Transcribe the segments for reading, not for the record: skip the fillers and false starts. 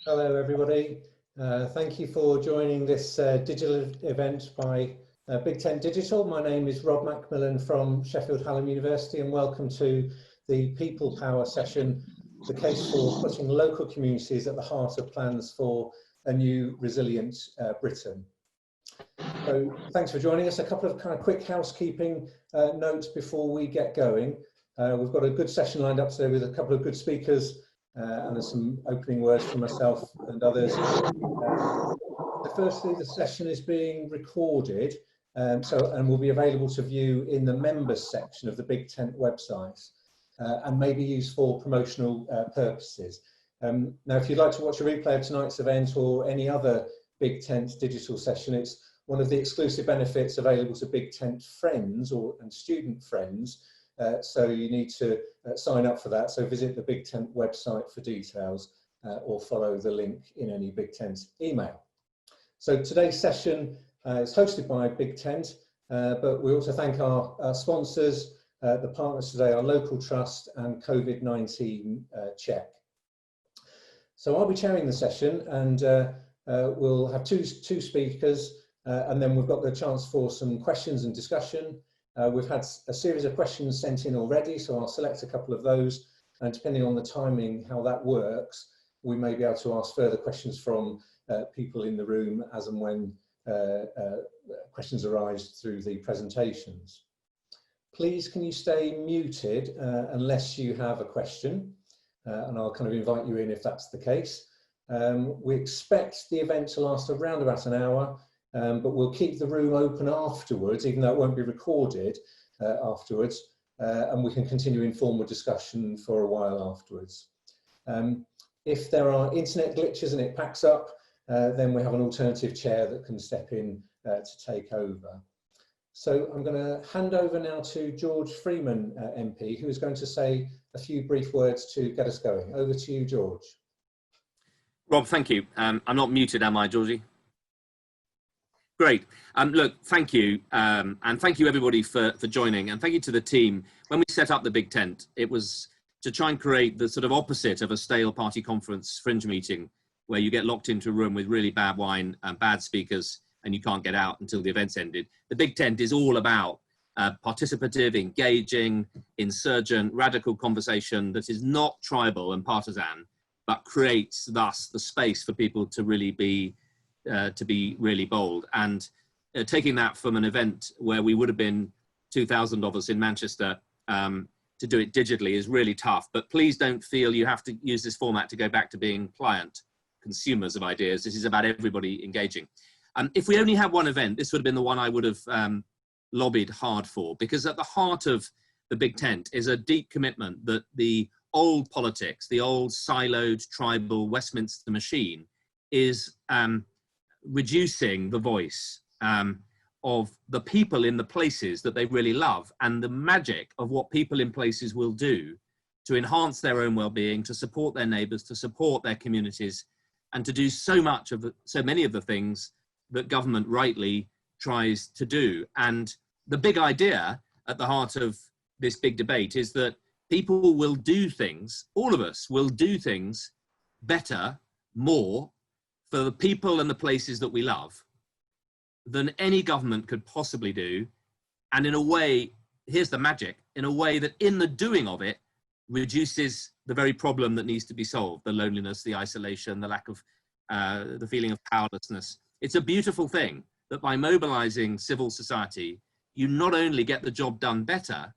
Hello everybody. Thank you for joining this digital event by Big Tent Digital. My name is Rob Macmillan from Sheffield Hallam University, and welcome to the People Power session, the case for putting local communities at the heart of plans for a new resilient Britain. So thanks for joining us. A couple of kind of quick housekeeping notes before we get going. We've got a good session lined up today with a couple of good speakers. And there's some opening words from myself and others. Firstly, the session is being recorded, and will be available to view in the members section of the Big Tent website, and may be used for promotional purposes. Now, if you'd like to watch a replay of tonight's event or any other Big Tent digital session, it's one of the exclusive benefits available to Big Tent friends and student friends. So you need to sign up for that. So visit the Big Tent website for details or follow the link in any Big Tent email. So today's session is hosted by Big Tent, but we also thank our sponsors, the partners today, our local trust and COVID-19 check. So I'll be chairing the session, and we'll have two speakers, and then we've got the chance for some questions and discussion. We've had a series of questions sent in already, so I'll select a couple of those, and depending on the timing, how that works, we may be able to ask further questions from people in the room as and when questions arise through the presentations. Please, can you stay muted unless you have a question, and I'll kind of invite you in if that's the case. We expect the event to last around about an hour. But we'll keep the room open afterwards, even though it won't be recorded afterwards, and we can continue informal discussion for a while afterwards. If there are internet glitches and it packs up, then we have an alternative chair that can step in to take over. So I'm going to hand over now to George Freeman, MP, who is going to say a few brief words to get us going. Over to you, George. Rob, thank you. I'm not muted, am I, Georgie? Great. Look, thank you. And thank you everybody for joining, and thank you to the team. When we set up the Big Tent, it was to try and create the sort of opposite of a stale party conference fringe meeting where you get locked into a room with really bad wine and bad speakers and you can't get out until the event's ended. The Big Tent is all about participative, engaging, insurgent, radical conversation that is not tribal and partisan, but creates thus the space for people to really be really bold. And taking that from an event where we would have been 2,000 of us in Manchester to do it digitally is really tough. But please don't feel you have to use this format to go back to being client consumers of ideas. This is about everybody engaging. If we only had one event, this would have been the one I would have lobbied hard for, because at the heart of the Big Tent is a deep commitment that the old politics, the old siloed tribal Westminster machine is reducing the voice of the people in the places that they really love, and the magic of what people in places will do to enhance their own well-being, to support their neighbours, to support their communities, and to do so many of the things that government rightly tries to do. And the big idea at the heart of this big debate is that people will do things, all of us will do things better, more, for the people and the places that we love than any government could possibly do. And in a way, here's the magic, in a way that in the doing of it reduces the very problem that needs to be solved, the loneliness, the isolation, the lack of, the feeling of powerlessness. It's a beautiful thing that by mobilizing civil society, you not only get the job done better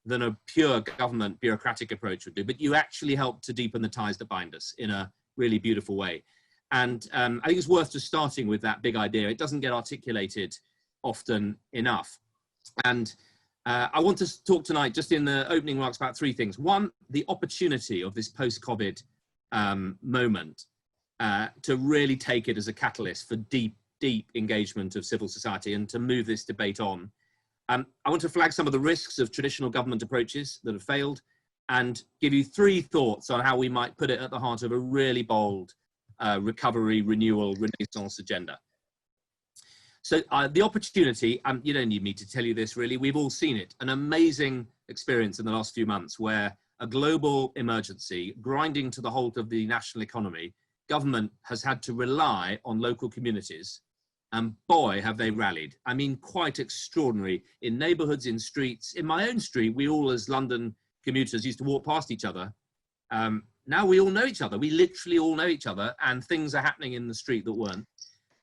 than a pure government bureaucratic approach would do, but you actually help to deepen the ties that bind us in a really beautiful way. And I think it's worth just starting with that big idea. It doesn't get articulated often enough. And I want to talk tonight, just in the opening remarks, about three things. One, the opportunity of this post-COVID moment to really take it as a catalyst for deep engagement of civil society and to move this debate on. I want to flag some of the risks of traditional government approaches that have failed and give you three thoughts on how we might put it at the heart of a really bold recovery, renewal, renaissance agenda. So the opportunity, you don't need me to tell you this really, we've all seen it, an amazing experience in the last few months where a global emergency grinding to the halt of the national economy government has had to rely on local communities, and boy, have they rallied. I mean, quite extraordinary. In neighbourhoods, in streets. In my own street, we all as London commuters used to walk past each other. Now we all know each other. We literally all know each other, and things are happening in the street that weren't.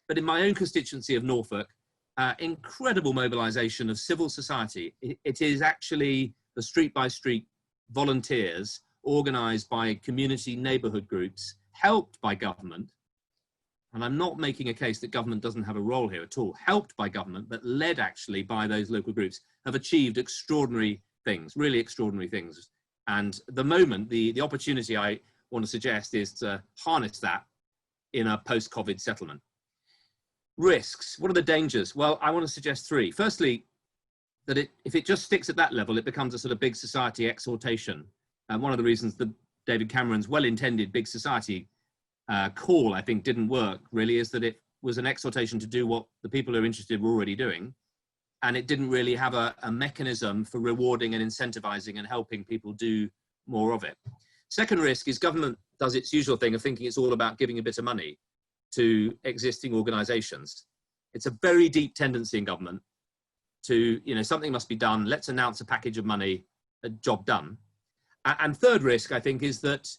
But in my own constituency of Norfolk, incredible mobilisation of civil society. It is actually the street-by-street volunteers organised by community neighbourhood groups, helped by government. And I'm not making a case that government doesn't have a role here at all, helped by government, but led actually by those local groups, have achieved extraordinary things, really extraordinary things. And the moment, the opportunity I want to suggest is to harness that in a post-COVID settlement. Risks, what are the dangers? Well, I want to suggest three. Firstly, that if it just sticks at that level, it becomes a sort of big society exhortation. And one of the reasons that David Cameron's well-intended big society call, I think, didn't work really is that it was an exhortation to do what the people who are interested were already doing. And it didn't really have a mechanism for rewarding and incentivizing and helping people do more of it. Second risk is government does its usual thing of thinking it's all about giving a bit of money to existing organizations. It's a very deep tendency in government to, you know, something must be done, let's announce a package of money, a job done. And third risk, I think, is that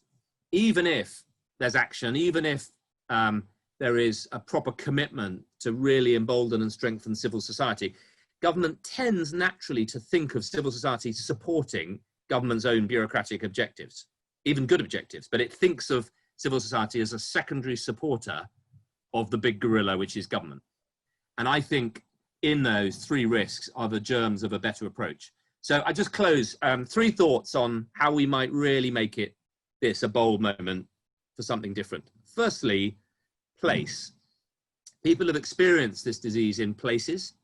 even if there's action, even if there is a proper commitment to really embolden and strengthen civil society, government tends naturally to think of civil society supporting government's own bureaucratic objectives, even good objectives, but it thinks of civil society as a secondary supporter of the big gorilla, which is government. And I think in those three risks are the germs of a better approach. So I just close, three thoughts on how we might really make this a bold moment for something different. Firstly, place. People have experienced this disease in places,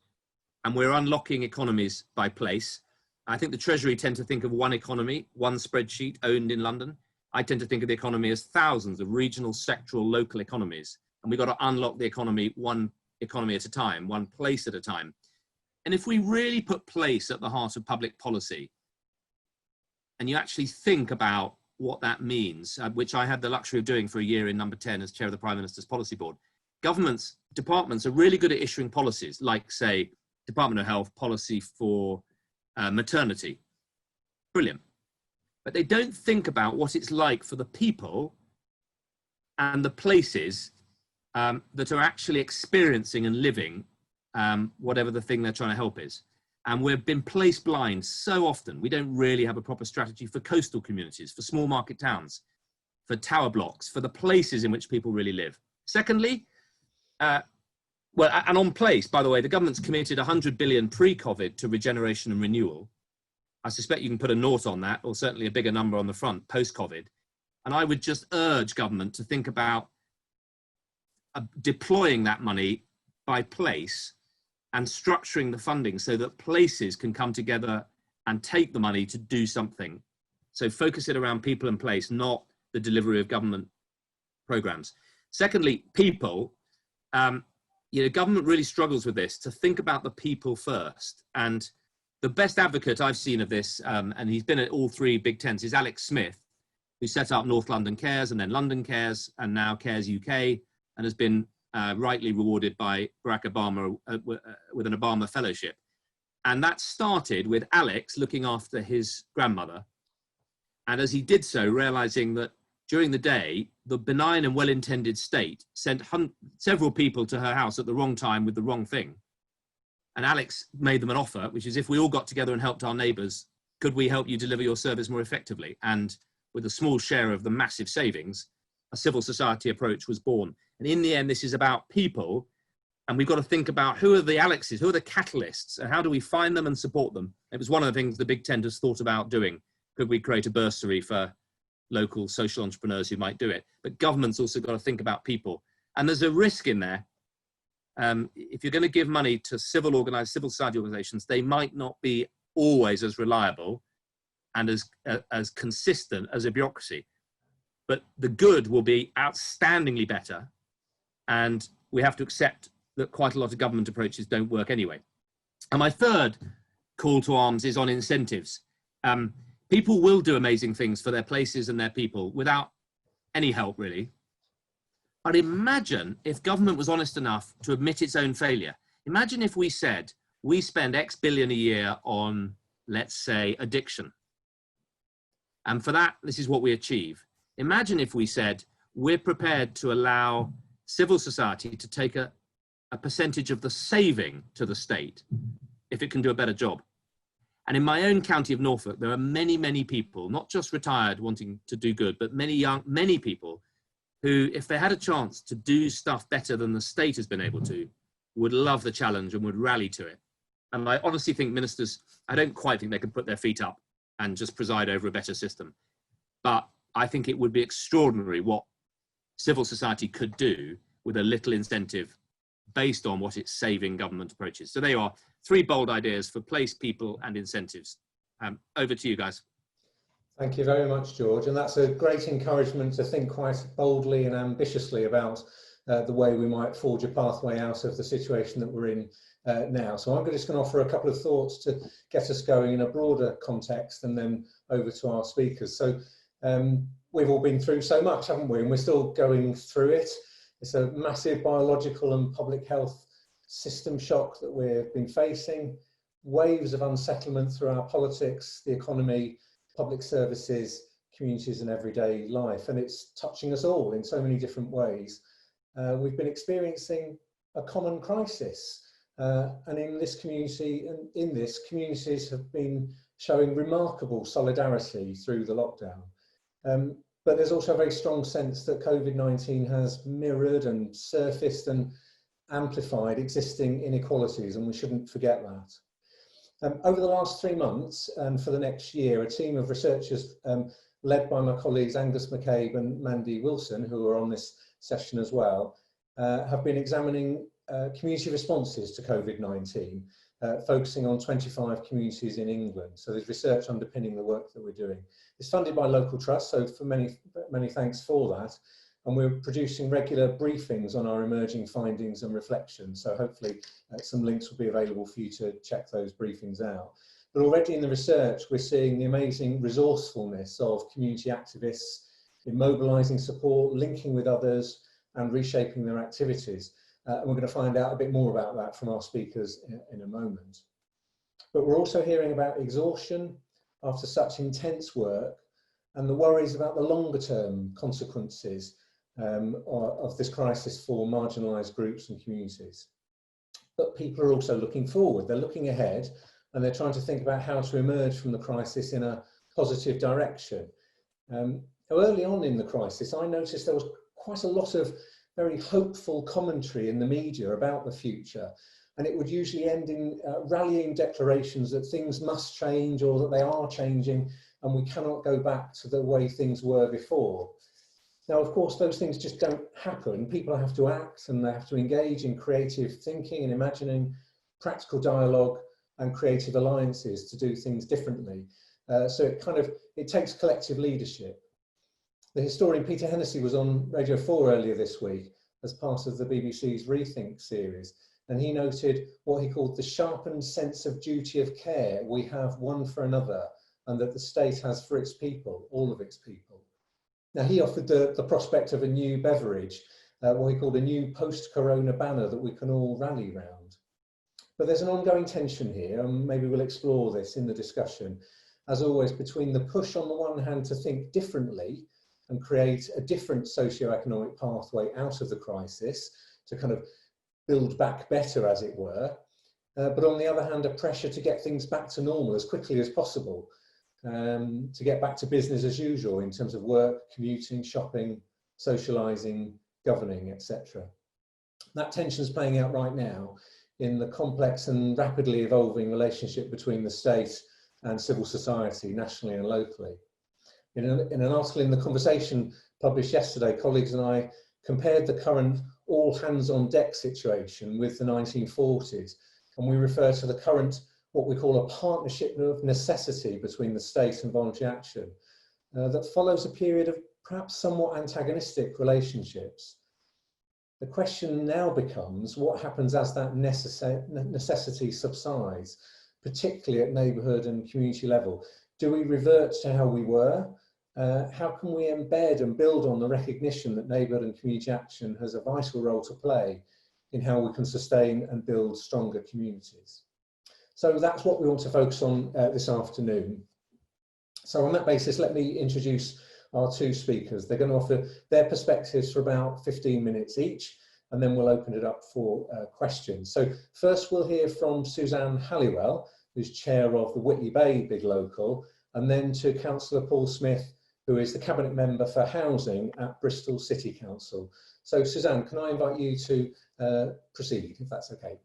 and we're unlocking economies by place. I think the Treasury tend to think of one economy, one spreadsheet owned in London. I tend to think of the economy as thousands of regional, sectoral, local economies. And we've got to unlock the economy, one economy at a time, one place at a time. And if we really put place at the heart of public policy, and you actually think about what that means, which I had the luxury of doing for a year in number 10 as chair of the Prime Minister's Policy Board, departments are really good at issuing policies, like, say, Department of Health policy for maternity. Brilliant. But they don't think about what it's like for the people and the places that are actually experiencing and living whatever the thing they're trying to help is. And we've been place blind so often. We don't really have a proper strategy for coastal communities, for small market towns, for tower blocks, for the places in which people really live. Secondly, well, and on place, by the way, the government's committed 100 billion pre-COVID to regeneration and renewal. I suspect you can put a nought on that, or certainly a bigger number on the front post-COVID. And I would just urge government to think about deploying that money by place and structuring the funding so that places can come together and take the money to do something. So focus it around people and place, not the delivery of government programs. Secondly, people. You know, government really struggles with this, to think about the people first. And the best advocate I've seen of this, and he's been at all three big tents, is Alex Smith, who set up North London Cares and then London Cares and now Cares UK, and has been rightly rewarded by Barack Obama with an Obama fellowship. And that started with Alex looking after his grandmother. And as he did so, realizing that during the day, the benign and well-intended state sent several people to her house at the wrong time with the wrong thing. And Alex made them an offer, which is, if we all got together and helped our neighbours, could we help you deliver your service more effectively? And with a small share of the massive savings, a civil society approach was born. And in the end, this is about people. And we've got to think about who are the Alexes, who are the catalysts, and how do we find them and support them? It was one of the things the Big Tent has thought about doing. Could we create a bursary for local social entrepreneurs who might do it? But government's also got to think about people. And there's a risk in there. If you're going to give money to civil society organizations, they might not be always as reliable and as consistent as a bureaucracy. But the good will be outstandingly better. And we have to accept that quite a lot of government approaches don't work anyway. And my third call to arms is on incentives. People will do amazing things for their places and their people without any help, really. But imagine if government was honest enough to admit its own failure. Imagine if we said, we spend X billion a year on, let's say, addiction. And for that, this is what we achieve. Imagine if we said, we're prepared to allow civil society to take a percentage of the saving to the state if it can do a better job. And in my own county of Norfolk, there are many, many people, not just retired wanting to do good, but many people who, if they had a chance to do stuff better than the state has been able to, would love the challenge and would rally to it. And I honestly think ministers, I don't quite think they can put their feet up and just preside over a better system. But I think it would be extraordinary what civil society could do with a little incentive based on what its saving government approaches. So there you are, 3 bold ideas for place, people and incentives. Over to you guys. Thank you very much, George. And that's a great encouragement to think quite boldly and ambitiously about the way we might forge a pathway out of the situation that we're in now. So I'm just going to offer a couple of thoughts to get us going in a broader context and then over to our speakers. So we've all been through so much, haven't we? And we're still going through it. It's a massive biological and public health system shock that we've been facing, waves of unsettlement through our politics, the economy, public services, communities and everyday life. And it's touching us all in so many different ways. We've been experiencing a common crisis. And in this community, communities have been showing remarkable solidarity through the lockdown. But there's also a very strong sense that COVID-19 has mirrored and surfaced and amplified existing inequalities, and we shouldn't forget that. Over the last 3 months and for the next year, a team of researchers led by my colleagues Angus McCabe and Mandy Wilson, who are on this session as well, have been examining community responses to COVID-19, focusing on 25 communities in England. So there's research underpinning the work that we're doing. It's funded by local trust, so for many thanks for that. And we're producing regular briefings on our emerging findings and reflections. So hopefully some links will be available for you to check those briefings out. But already in the research, we're seeing the amazing resourcefulness of community activists in mobilising support, linking with others and reshaping their activities. And we're going to find out a bit more about that from our speakers in a moment. But we're also hearing about exhaustion after such intense work and the worries about the longer term consequences of this crisis for marginalised groups and communities. But people are also looking forward, they're looking ahead and they're trying to think about how to emerge from the crisis in a positive direction. Early on in the crisis, I noticed there was quite a lot of very hopeful commentary in the media about the future, and it would usually end in rallying declarations that things must change or that they are changing and we cannot go back to the way things were before. Now, of course, those things just don't happen. People have to act and they have to engage in creative thinking and imagining, practical dialogue and creative alliances to do things differently. So it takes collective leadership. The historian Peter Hennessy was on Radio 4 earlier this week as part of the BBC's Rethink series, and he noted what he called the sharpened sense of duty of care we have one for another and that the state has for its people, all of its people. Now, he offered the prospect of a new beverage, what he called a new post-corona banner that we can all rally round. But there's an ongoing tension here, and maybe we'll explore this in the discussion, as always, between the push on the one hand to think differently and create a different socio-economic pathway out of the crisis to kind of build back better, as it were, but on the other hand, a pressure to get things back to normal as quickly as possible, to get back to business as usual in terms of work, commuting, shopping, socialising, governing, etc. That tension is playing out right now in the complex and rapidly evolving relationship between the state and civil society, nationally and locally. In an article in The Conversation published yesterday, colleagues and I compared the current all hands on deck situation with the 1940s, and we refer to the current what we call a partnership of necessity between the state and voluntary action that follows a period of perhaps somewhat antagonistic relationships. The question now becomes what happens as that necessity subsides, particularly at neighbourhood and community level. Do we revert to how we were, how can we embed and build on the recognition that neighbourhood and community action has a vital role to play in how we can sustain and build stronger communities? So that's what we want to focus on this afternoon. So on that basis, let me introduce our two speakers. They're going to offer their perspectives for about 15 minutes each, and then we'll open it up for questions. So first we'll hear from Suzanne Halliwell, who's chair of the Whitley Bay Big Local, and then to Councillor Paul Smith, who is the Cabinet Member for Housing at Bristol City Council. So Suzanne, can I invite you to proceed, if that's okay?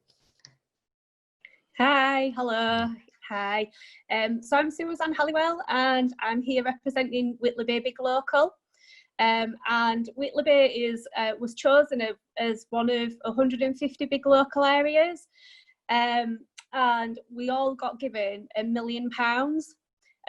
Hi, hello, hi. So I'm Suzanne Halliwell and I'm here representing Whitley Bay Big Local. And Whitley Bay was chosen as one of 150 big local areas. And we all got given £1 million.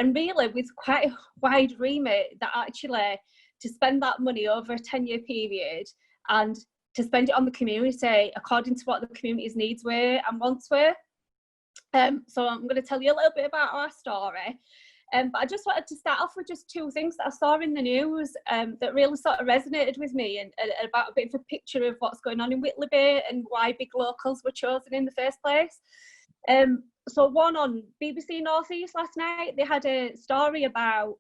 And really with quite a wide remit that actually to spend that money over a 10-year period and to spend it on the community according to what the community's needs were and wants were. So I'm going to tell you a little bit about our story, but I just wanted to start off with just two things that I saw in the news that really sort of resonated with me and about a bit of a picture of what's going on in Whitley Bay and why big locals were chosen in the first place. So one on BBC North East last night, they had a story about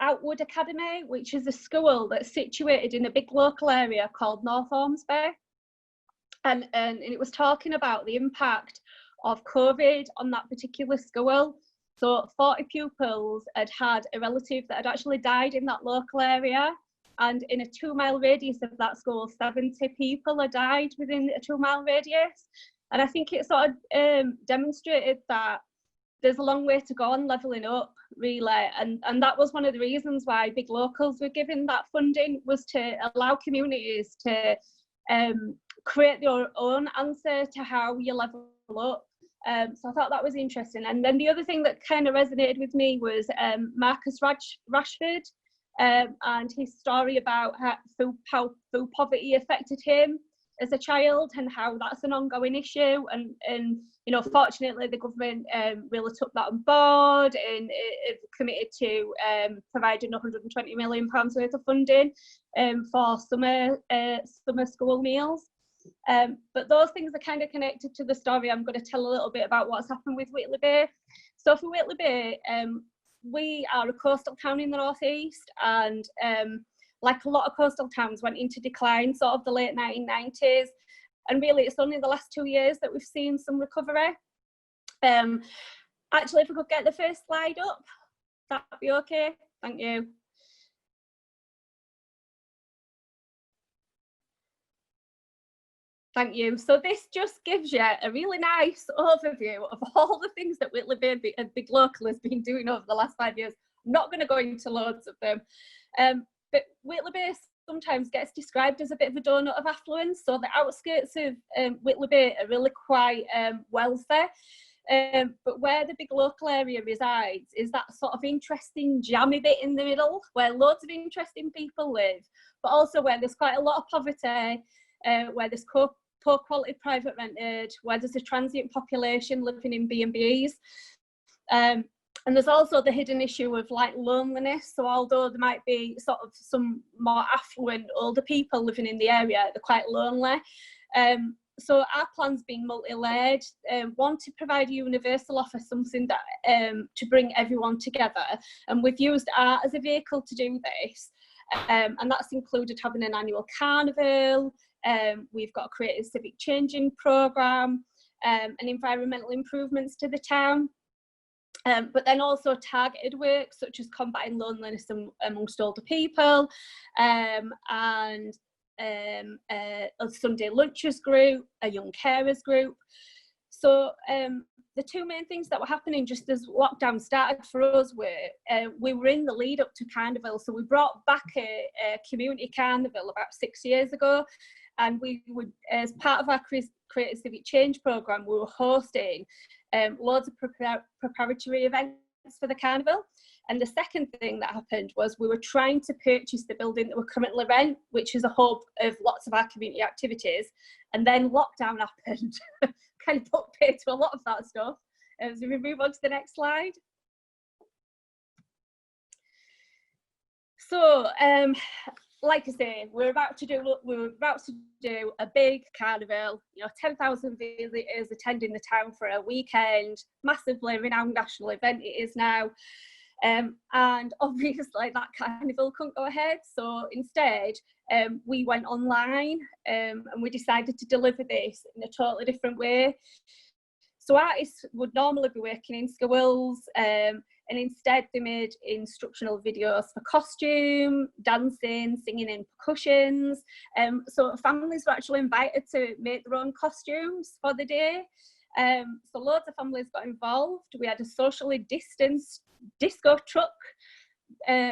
Outwood Academy, which is a school that's situated in a big local area called North Ormsby, and it was talking about the impact of COVID on that particular school. So 40 pupils had a relative that had actually died in that local area, and in a 2-mile radius of that school 70 people had died within a 2-mile radius. And I think it sort of demonstrated that there's a long way to go on levelling up, really, and that was one of the reasons why big locals were given that funding, was to allow communities to create their own answer to how you level up. So I thought that was interesting. And then the other thing that kind of resonated with me was Marcus Rashford and his story about how food poverty affected him as a child and how that's an ongoing issue. And you know, fortunately the government really took that on board and it committed to providing £120 million worth of funding for summer school meals. But those things are kind of connected to the story. I'm going to tell a little bit about what's happened with Whitley Bay. So for Whitley Bay, we are a coastal town in the North East, and like a lot of coastal towns went into decline sort of the late 1990s, and really it's only the last 2 years that we've seen some recovery. Actually, if we could get the first slide up, that'd be okay. Thank you. Thank you. So this just gives you a really nice overview of all the things that Whitley Bay Big Local has been doing over the last 5 years. I'm not going to go into loads of them, but Whitley Bay sometimes gets described as a bit of a donut of affluence. So the outskirts of Whitley Bay are really quite wealthy, but where the big local area resides is that sort of interesting jammy bit in the middle where loads of interesting people live, but also where there's quite a lot of poverty, where there's poor quality private rented, where there's a transient population living in B&Bs. And there's also the hidden issue of like loneliness. So although there might be sort of some more affluent older people living in the area, they're quite lonely. So our plan's been multi-layered. One, to provide a universal offer, something that to bring everyone together. And we've used art as a vehicle to do this. And that's included having an annual carnival. We've got a creative civic changing programme and environmental improvements to the town. But then also targeted work such as combating loneliness amongst older people, and a Sunday lunches group, a young carers group. So the two main things that were happening just as lockdown started for us were we were in the lead up to Carnival. So we brought back a community carnival about 6 years ago, and we would, as part of our creative civic change programme, we were hosting loads of preparatory events for the carnival. And the second thing that happened was we were trying to purchase the building that we currently rent, which is a hub of lots of our community activities. And then lockdown happened, kind of put paid to a lot of that stuff. So we move on to the next slide. So, like I say, we're about to do a big carnival. You know, 10,000 visitors attending the town for a weekend. Massively renowned national event it is now. And obviously that carnival couldn't go ahead. So instead, we went online and we decided to deliver this in a totally different way. So artists would normally be working in schools, and instead they made instructional videos for costume, dancing, singing and percussions. So families were actually invited to make their own costumes for the day. So loads of families got involved. We had a socially distanced disco truck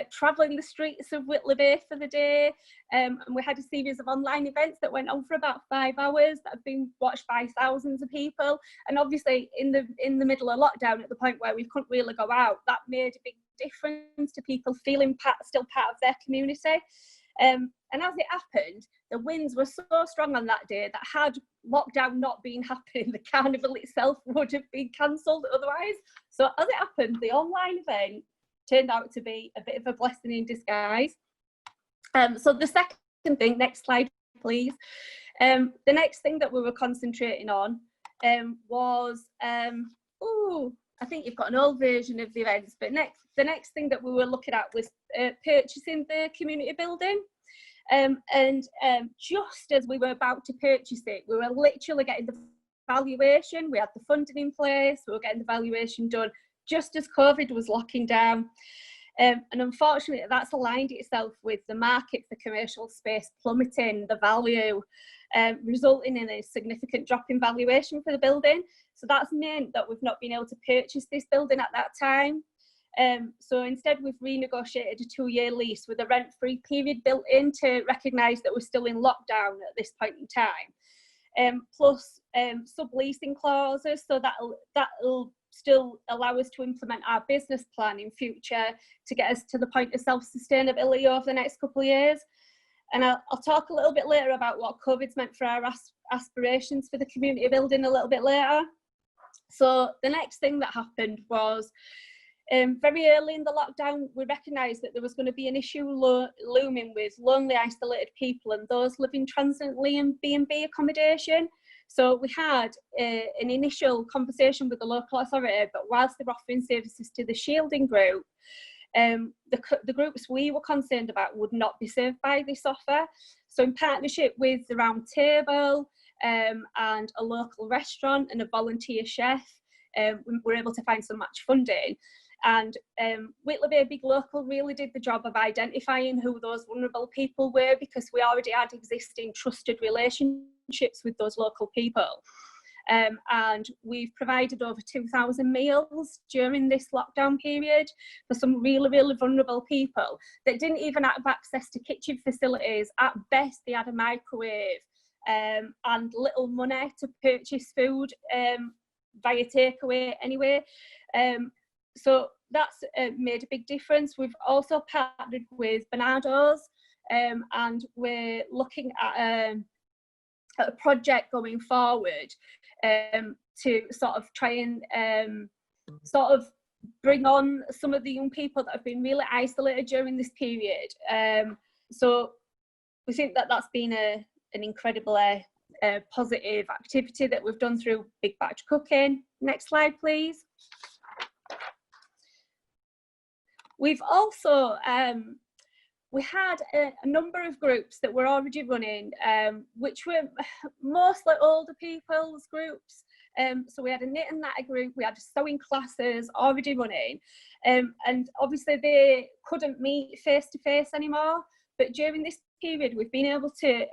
travelling the streets of Whittleby for the day, and we had a series of online events that went on for about 5 hours that have been watched by thousands of people. And obviously in the middle of lockdown, at the point where we couldn't really go out, that made a big difference to people feeling still part of their community. And as it happened, the winds were so strong on that day that had lockdown not been happening, the carnival itself would have been cancelled otherwise. So as it happened, the online event turned out to be a bit of a blessing in disguise. So the second thing, next slide please. The next thing that we were concentrating on was, I think you've got an old version of the events, but the next thing that we were looking at was purchasing the community building. Just as we were about to purchase it, we were literally getting the valuation. We had the funding in place, we were getting the valuation done just as COVID was locking down. And unfortunately, that's aligned itself with the market for commercial space plummeting the value, resulting in a significant drop in valuation for the building. So that's meant that we've not been able to purchase this building at that time. So instead, we've renegotiated a 2-year lease with a rent-free period built in to recognise that we're still in lockdown at this point in time. Plus subleasing clauses, so that'll still allow us to implement our business plan in future to get us to the point of self-sustainability over the next couple of years. And I'll talk a little bit later about what COVID's meant for our aspirations for the community building a little bit later. So the next thing that happened was, very early in the lockdown, we recognised that there was going to be an issue looming with lonely, isolated people and those living transiently in B&B accommodation. So we had an initial conversation with the local authority, but whilst they were offering services to the shielding group, the groups we were concerned about would not be served by this offer. So in partnership with the Round Table and a local restaurant and a volunteer chef, we were able to find some match funding. And Whittleby Big Local really did the job of identifying who those vulnerable people were, because we already had existing trusted relationships with those local people. And we've provided over 2,000 meals during this lockdown period for some really, really vulnerable people that didn't even have access to kitchen facilities. At best, they had a microwave and little money to purchase food via takeaway anyway. So that's made a big difference. We've also partnered with Bernardo's and we're looking at a project going forward to sort of try and sort of bring on some of the young people that have been really isolated during this period. So we think that that's been an incredibly positive activity that we've done through Big Batch Cooking. Next slide, please. We've also, we had a number of groups that were already running, which were mostly older people's groups. So we had a knit and natter group, we had sewing classes already running, and obviously they couldn't meet face to face anymore. But during this period, we've been able to,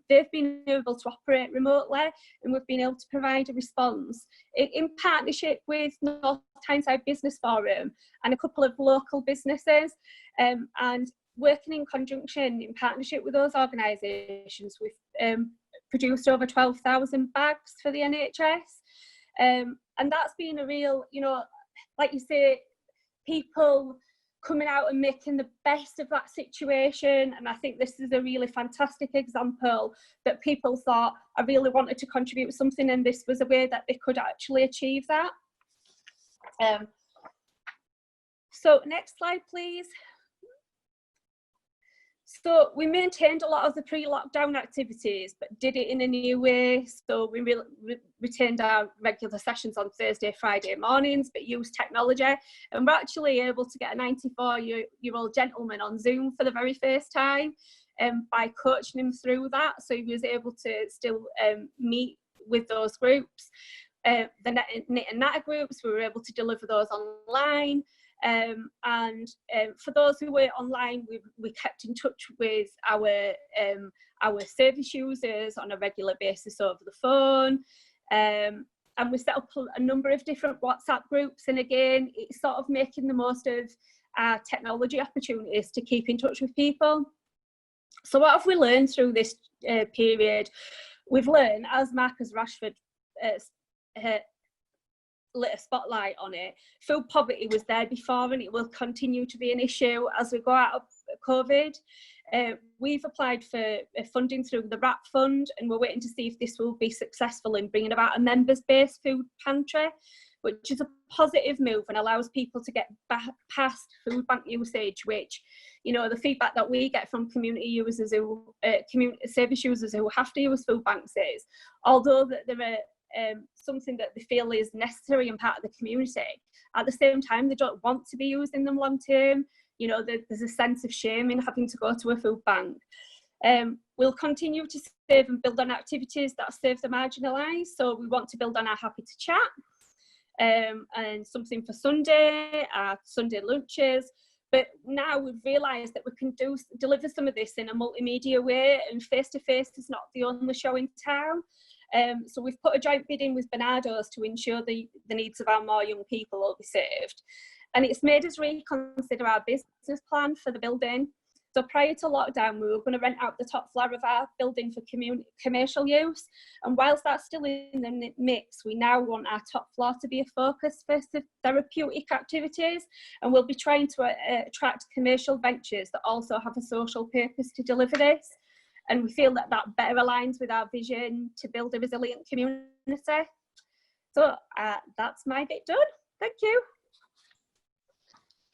they've been able to operate remotely, and we've been able to provide a response in partnership with North Tyneside Business Forum and a couple of local businesses, and working in conjunction in partnership with those organisations, we've produced over 12,000 bags for the NHS, and that's been a real, you know, like you say, people coming out and making the best of that situation. And I think this is a really fantastic example that people thought, I really wanted to contribute something, and this was a way that they could actually achieve that. So next slide, please. So we maintained a lot of the pre-lockdown activities, but did it in a new way. So we retained our regular sessions on Thursday, Friday mornings, but used technology. And we're actually able to get a 94-year-old gentleman on Zoom for the very first time by coaching him through that. So he was able to still meet with those groups. The knit and natter groups, we were able to deliver those online. For those who were online, we kept in touch with our service users on a regular basis over the phone, and we set up a number of different WhatsApp groups. And again, it's sort of making the most of our technology opportunities to keep in touch with people. So what have we learned through this period? We've learned, as Marcus Rashford lit a spotlight on it, food poverty was there before and it will continue to be an issue as we go out of COVID. We've applied for funding through the RAP fund, and we're waiting to see if this will be successful in bringing about a members-based food pantry, which is a positive move and allows people to get past food bank usage, which, you know, the feedback that we get from community users who, community service users who have to use food banks is, although that there are something that they feel is necessary and part of the community, at the same time they don't want to be using them long term. You know, there's a sense of shame in having to go to a food bank. We'll continue to save and build on activities that serve the marginalised. So we want to build on our Happy to Chat and something for Sunday, our Sunday lunches. But now we've realised that we can deliver some of this in a multimedia way, and face-to-face is not the only show in town. So we've put a joint bid in with Bernardo's to ensure the needs of our more young people will be served. And it's made us reconsider our business plan for the building. So prior to lockdown, we were going to rent out the top floor of our building for commercial use. And whilst that's still in the mix, we now want our top floor to be a focus for therapeutic activities. And we'll be trying to attract commercial ventures that also have a social purpose to deliver this. And we feel that that better aligns with our vision to build a resilient community. So that's my bit done. Thank you.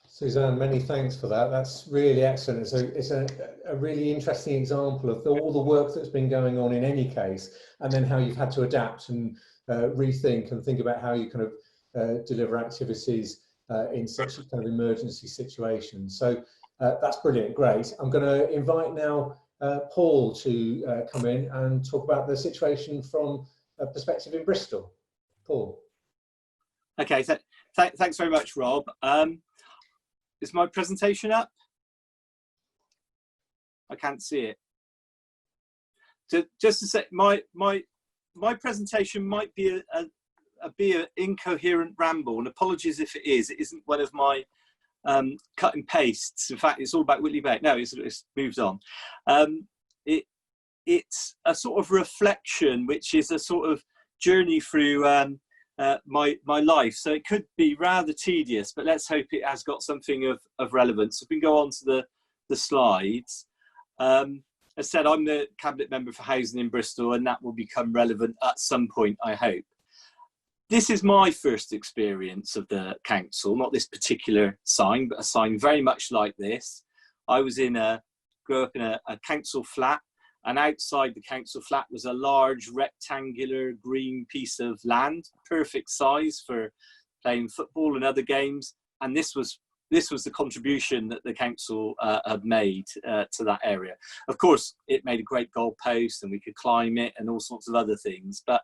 Suzanne, many thanks for that. That's really excellent. It's a really interesting example of all the work that's been going on in any case, and then how you've had to adapt and rethink and think about how you kind of deliver activities in such a kind of emergency situation. So that's brilliant, great. I'm going to invite now Paul to come in and talk about the situation from a perspective in Bristol. Paul. Okay, thanks very much, Rob. Is my presentation up? I can't see it. Just to say, my presentation might be an incoherent ramble, and apologies if it is. It isn't one of my cut and pastes. In fact, it's all about Whitley Bay. No, it's moved on. It's a sort of reflection, which is a sort of journey through my life. So it could be rather tedious, but let's hope it has got something of relevance. If we can go on to the slides. As I said, I'm the Cabinet Member for Housing in Bristol, and that will become relevant at some point, I hope. This is my first experience of the council, not this particular sign, but a sign very much like this. I grew up in a council flat, and outside the council flat was a large rectangular green piece of land, perfect size for playing football and other games. And this was the contribution that the council had made to that area. Of course, it made a great goalpost, and we could climb it and all sorts of other things. But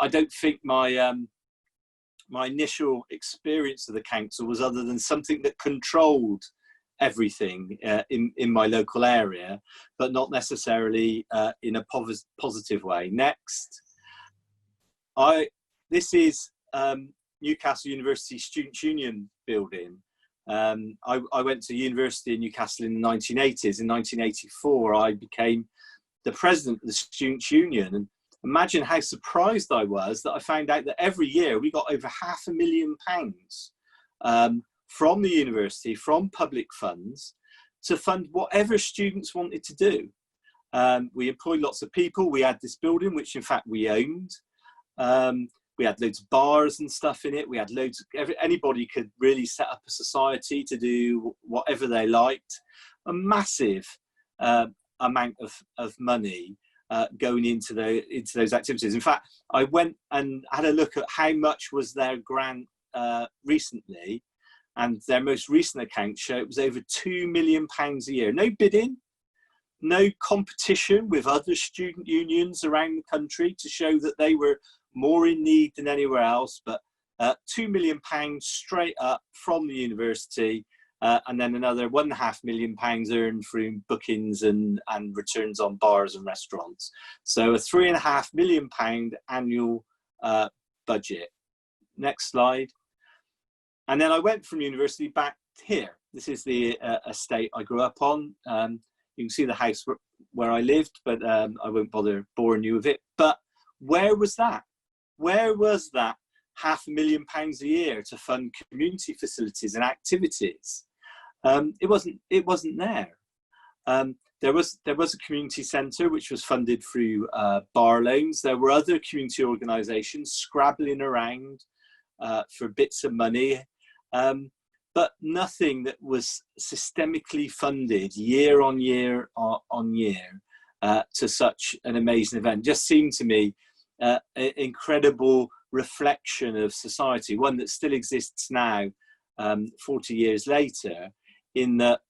I don't think my initial experience of the council was other than something that controlled everything in my local area, but not necessarily in a positive way. Next. This is Newcastle University Students' Union building. I went to university in Newcastle in the 1980s. In 1984, I became the president of the Students' Union. And imagine how surprised I was that I found out that every year we got over £500,000 from the university, from public funds, to fund whatever students wanted to do. We employed lots of people. We had this building, which in fact we owned. We had loads of bars and stuff in it. We had loads of, anybody could really set up a society to do whatever they liked. A massive amount of money going into those activities. In fact, I went and had a look at how much was their grant recently, and their most recent account showed it was over £2 million a year. No bidding, no competition with other student unions around the country to show that they were more in need than anywhere else, but £2 million straight up from the university, and then another £1.5 million earned through bookings and returns on bars and restaurants. So a £3.5 million annual budget. Next slide. And then I went from university back here. This is the estate I grew up on. You can see the house where I lived, but I won't bother boring you with it. But where was that? Where was that £500,000 a year to fund community facilities and activities? It wasn't there. There was a community centre which was funded through bar loans. There were other community organisations scrabbling around for bits of money, but nothing that was systemically funded year on year on year to such an amazing event. Just seemed to me an incredible reflection of society, one that still exists now, 40 years later, in that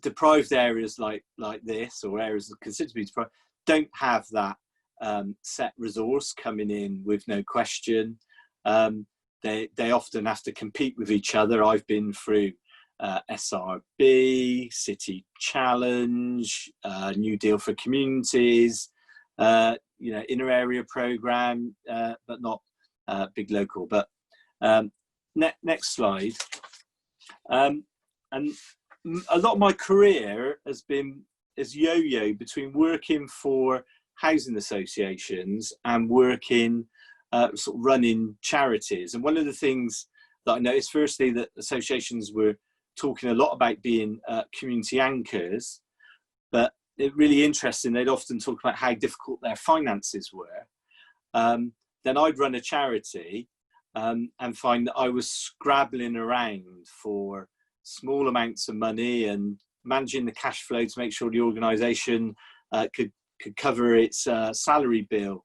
deprived areas like this, or areas that considered to be deprived, don't have that set resource coming in with no question. They often have to compete with each other. I've been through SRB, City Challenge, New Deal for Communities, inner area programme, but not big local. But next slide. And a lot of my career has yo-yo between working for housing associations and working sort of running charities. And one of the things that I noticed, firstly, that associations were talking a lot about being community anchors, but it's really interesting, they'd often talk about how difficult their finances were. Then I'd run a charity and find that I was scrabbling around for small amounts of money and managing the cash flow to make sure the organisation could cover its salary bill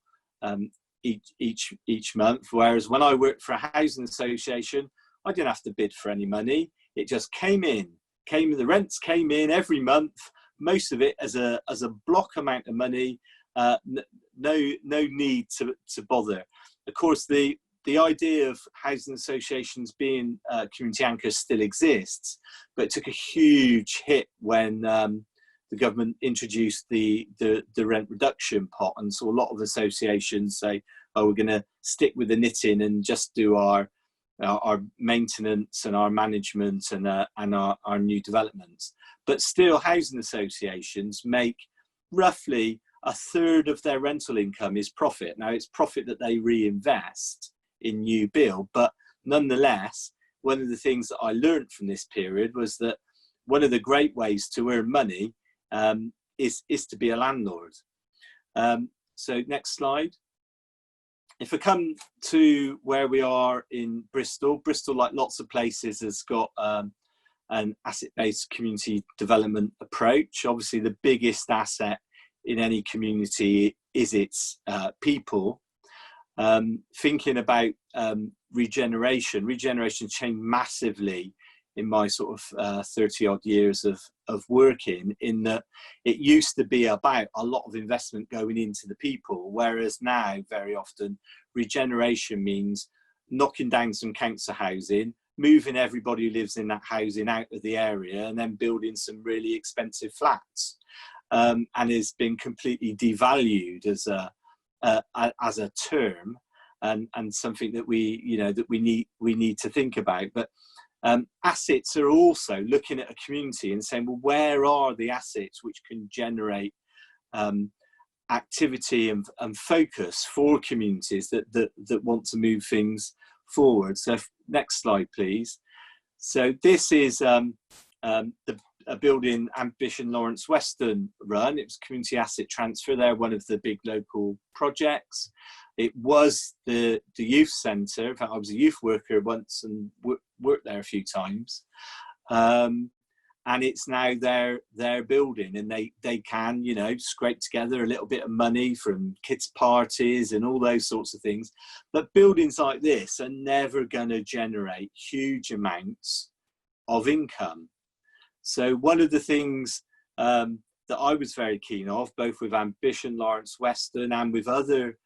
each month. Whereas when I worked for a housing association, I didn't have to bid for any money. It just came in. The rents came in every month, most of it as a block amount of money. No need to bother. Of course, the idea of housing associations being community anchors still exists, but it took a huge hit when the government introduced the rent reduction pot, and so a lot of associations say, "Oh, we're going to stick with the knitting and just do our maintenance and our management and our new developments." But still, housing associations make roughly a third of their rental income is profit. Now, it's profit that they reinvest in new build, but nonetheless, one of the things that I learned from this period was that one of the great ways to earn money is to be a landlord. So next slide. If I come to where we are in Bristol, like lots of places, has got an asset-based community development approach. Obviously, the biggest asset in any community is its people. Thinking about regeneration changed massively in my sort of 30 odd years of working, in that it used to be about a lot of investment going into the people, whereas now very often regeneration means knocking down some council housing, moving everybody who lives in that housing out of the area, and then building some really expensive flats, and has been completely devalued as a term, and something that we need to think about. But assets are also looking at a community and saying, well, where are the assets which can generate activity and focus for communities that want to move things forward? So next slide, please. So this is a building Ambition Lawrence Western run. It was community asset transfer. They're one of the big local projects. It was the youth centre. In fact, I was a youth worker once and worked there a few times. And and it's now their building, and they can, you know, scrape together a little bit of money from kids' parties and all those sorts of things. But buildings like this are never going to generate huge amounts of income. So one of the things that I was very keen of, both with Ambition Lawrence Weston and with other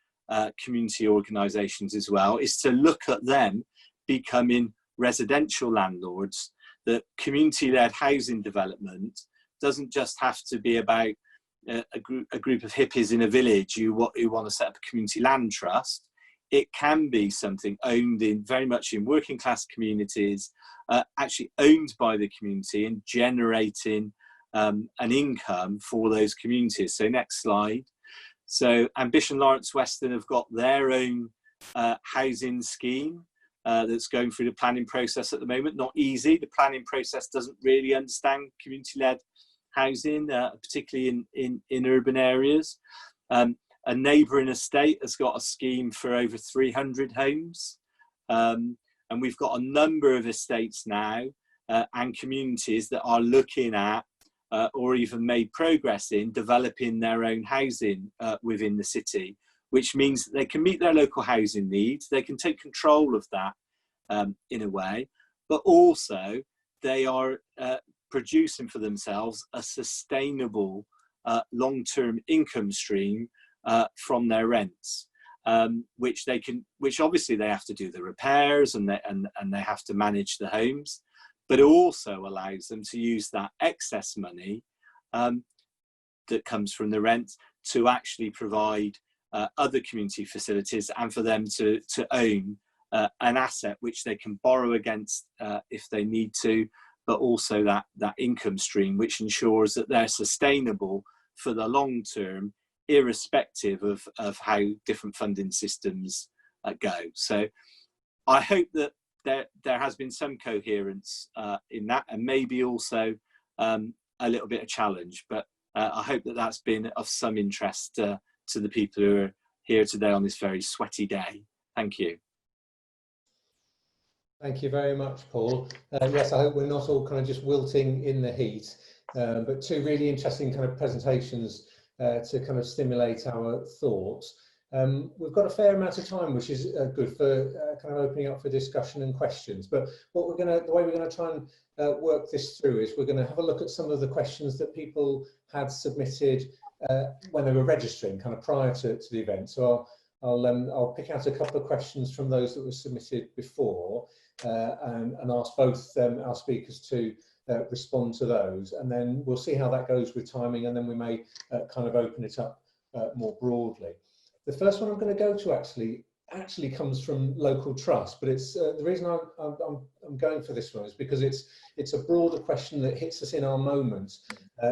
community organisations as well, is to look at them becoming residential landlords. That community-led housing development doesn't just have to be about a group of hippies in a village who want to set up a community land trust. It can be something owned very much in working class communities, actually owned by the community and generating an income for those communities. So next slide. So Ambition Lawrence Weston have got their own housing scheme that's going through the planning process at the moment. Not easy. The planning process doesn't really understand community-led housing, particularly in urban areas. A neighbouring estate has got a scheme for over 300 homes. And we've got a number of estates now and communities that are looking at or even made progress in developing their own housing within the city, which means that they can meet their local housing needs, they can take control of that in a way, but also they are producing for themselves a sustainable long-term income stream from their rents, which obviously they have to do the repairs and they have to manage the homes, but it also allows them to use that excess money that comes from the rent to actually provide other community facilities, and for them to own an asset which they can borrow against if they need to, but also that income stream which ensures that they're sustainable for the long term, irrespective of how different funding systems go. So I hope that there has been some coherence in that, and maybe also a little bit of challenge, but I hope that that's been of some interest to the people who are here today on this very sweaty day. Thank you. Thank you very much, Paul. Yes, I hope we're not all kind of just wilting in the heat, but two really interesting kind of presentations to kind of stimulate our thoughts. We've got a fair amount of time, which is good for kind of opening up for discussion and questions. But the way we're going to try and work this through is we're going to have a look at some of the questions that people had submitted when they were registering, kind of prior to the event. So I'll pick out a couple of questions from those that were submitted before and ask both our speakers to respond to those, and then we'll see how that goes with timing, and then we may kind of open it up more broadly. The first one I'm going to go to actually comes from local trust, but it's the reason I'm going for this one is because it's a broader question that hits us in our moment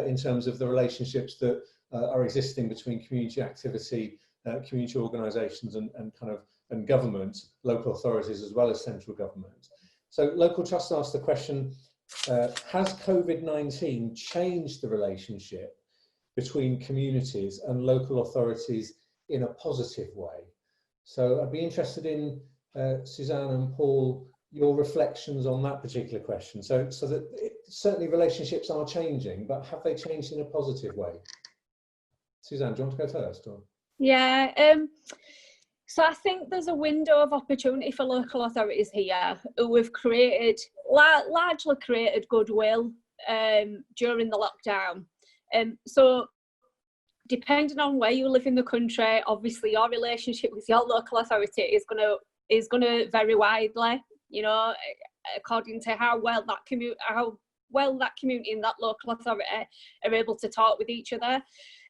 in terms of the relationships that are existing between community activity, community organisations and government, local authorities as well as central government. So local trust asked the question, has COVID-19 changed the relationship between communities and local authorities in a positive way? So I'd be interested in Suzanne and Paul, your reflections on that particular question. So that certainly relationships are changing, but have they changed in a positive way? Suzanne, do you want to go first? Or? Yeah, so I think there's a window of opportunity for local authorities here who have largely created goodwill during the lockdown. So depending on where you live in the country, obviously your relationship with your local authority is gonna vary widely, you know, according to how well that community and that local authority are able to talk with each other.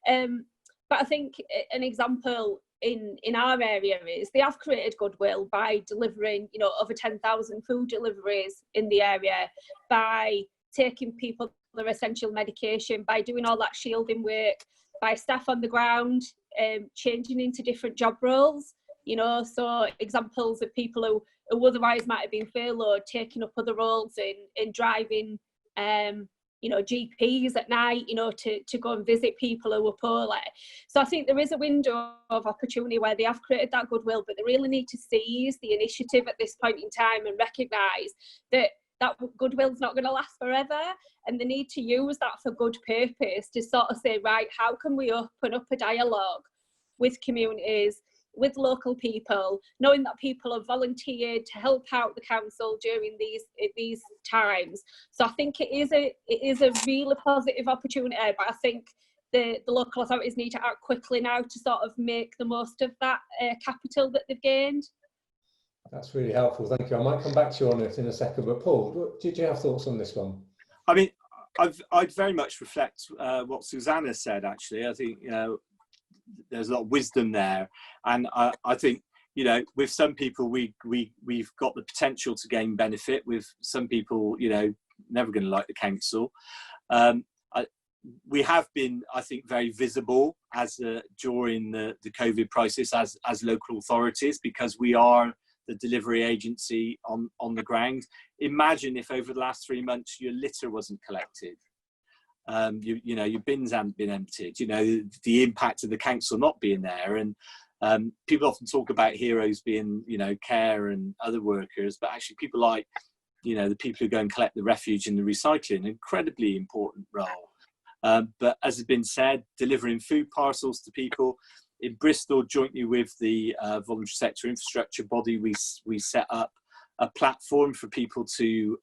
But I think an example in our area is they have created goodwill by delivering, you know, over 10,000 food deliveries in the area, by taking people their essential medication, by doing all that shielding work, by staff on the ground changing into different job roles, you know, so examples of people who otherwise might have been furloughed taking up other roles in driving you know, GPs at night, you know, to go and visit people who are poorly. So I think there is a window of opportunity where they have created that goodwill, but they really need to seize the initiative at this point in time and recognise that that goodwill's not going to last forever, and they need to use that for good purpose to sort of say, right, how can we open up a dialogue with communities, with local people, knowing that people have volunteered to help out the council during these times. So I think it is a really positive opportunity, but I think the local authorities need to act quickly now to sort of make the most of that capital that they've gained. That's really helpful, thank you. I might come back to you on it in a second, but Paul, did you have thoughts on this one? I mean, I'd very much reflect what Susanna said, actually. I think, there's a lot of wisdom there. And I think, with some people, we've got the potential to gain benefit. With some people, never going to like the council. We have been, I think, very visible during the COVID crisis as local authorities, because we are the delivery agency on the ground. Imagine if over the last 3 months your litter wasn't collected, your bins hadn't been emptied, the impact of the council not being there. And people often talk about heroes being, care and other workers, but actually people like, the people who go and collect the refuse and the recycling, incredibly important role. But as has been said, delivering food parcels to people. In Bristol, jointly with the voluntary sector infrastructure body, we set up a platform for people to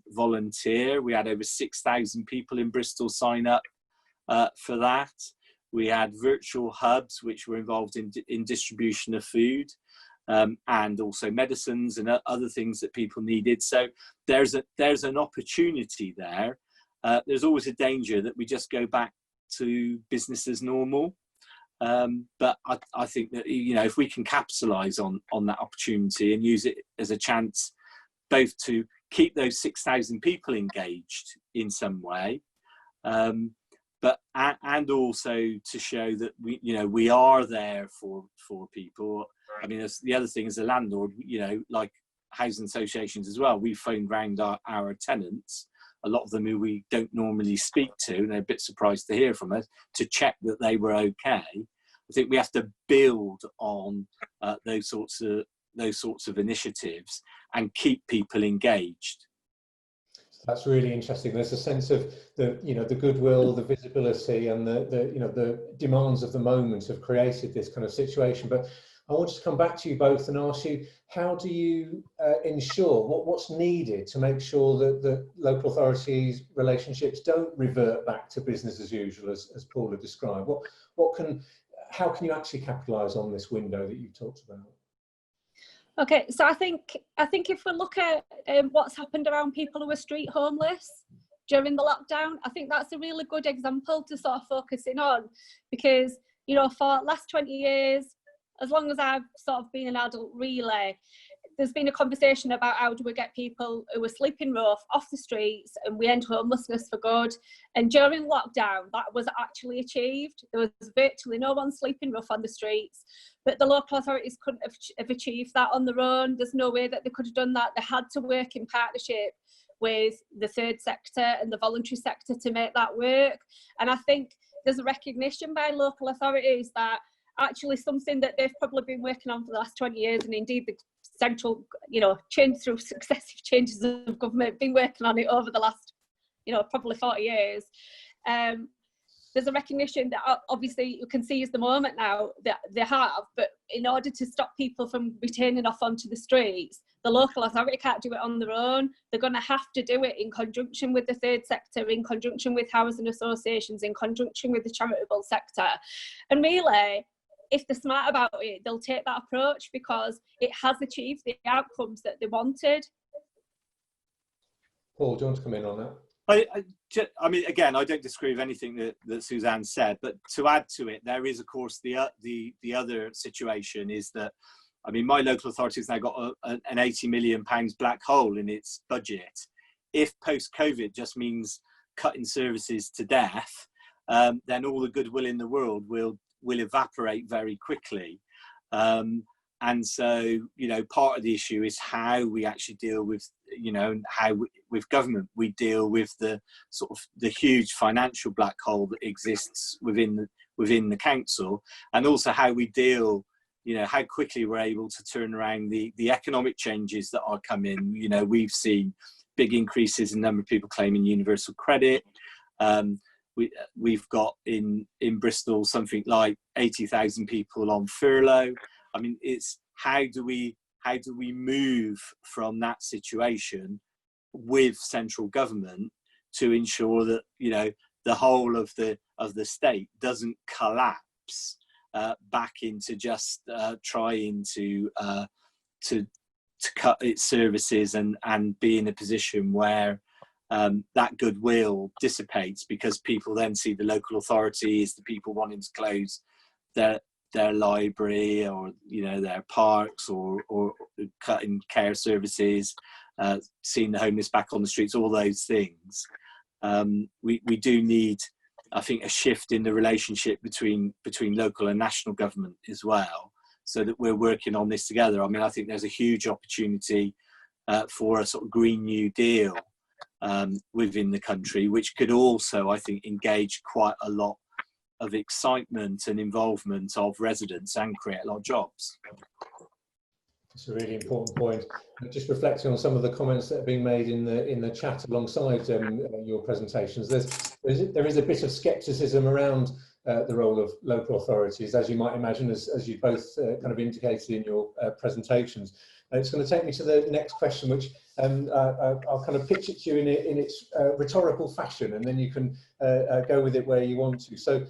volunteer. We had over 6,000 people in Bristol sign up for that. We had virtual hubs which were involved in distribution of food and also medicines and other things that people needed. So there's an opportunity there. There's always a danger that we just go back to business as normal. But I think that, if we can capitalise on that opportunity and use it as a chance both to keep those 6,000 people engaged in some way, but and also to show that we are there for people. I mean, the other thing as a landlord, like housing associations as well, we phoned round our tenants, a lot of them who we don't normally speak to, and they're a bit surprised to hear from us, to check that they were okay. I think we have to build on those sorts of initiatives and keep people engaged. That's really interesting. There's a sense of the goodwill, the visibility, and the demands of the moment have created this kind of situation. But I want to come back to you both and ask you, how do you ensure what's needed to make sure that the local authorities' relationships don't revert back to business as usual, as Paula described? How can you actually capitalise on this window that you talked about? Okay, so I think if we look at what's happened around people who are street homeless during the lockdown, I think that's a really good example to sort of focus in on, because for last 20 years, as long as I've sort of been an adult really, there's been a conversation about how do we get people who are sleeping rough off the streets and we end homelessness for good. And during lockdown, that was actually achieved. There was virtually no one sleeping rough on the streets, but the local authorities couldn't have achieved that on their own. There's no way that they could have done that. They had to work in partnership with the third sector and the voluntary sector to make that work. And I think there's a recognition by local authorities that actually something that they've probably been working on for the last 20 years, and indeed the central, change through successive changes of government, been working on it over the last, probably 40 years. There's a recognition that obviously you can see is the moment now that they have, but in order to stop people from returning off onto the streets, the local authority can't do it on their own. They're going to have to do it in conjunction with the third sector, in conjunction with housing associations, in conjunction with the charitable sector. And really, if they're smart about it, they'll take that approach because it has achieved the outcomes that they wanted. Paul, do you want to come in on that? I mean, again, I don't disagree with anything that Suzanne said, but to add to it, there is, of course, the other situation is that, I mean, my local authority has now got an £80 million black hole in its budget. If post-COVID just means cutting services to death, then all the goodwill in the world will evaporate very quickly. And so, part of the issue is how we actually deal with, with government, we deal with the sort of the huge financial black hole that exists within the council, and also how we deal, how quickly we're able to turn around the economic changes that are coming. We've seen big increases in the number of people claiming universal credit. We've got in Bristol something like 80,000 people on furlough. I mean, it's how do we move from that situation with central government to ensure that, you know, the whole of the state doesn't collapse back into just trying to cut its services and be in a position where that goodwill dissipates, because people then see the local authority as the people wanting to close their library, or, you know, their parks, or cutting care services, seeing the homeless back on the streets, all those things. We do need, I think, a shift in the relationship between local and national government as well, so that we're working on this together. I mean, I think there's a huge opportunity for a sort of Green New Deal within the country, which could also, I think, engage quite a lot of excitement and involvement of residents and create a lot of jobs. It's a really important point. Just reflecting on some of the comments that are being made in the chat alongside your presentations, there is a bit of scepticism around the role of local authorities, as you might imagine, as you both kind of indicated in your presentations. And it's going to take me to the next question, which I'll kind of pitch it to you in its rhetorical fashion, and then you can go with it where you want to. So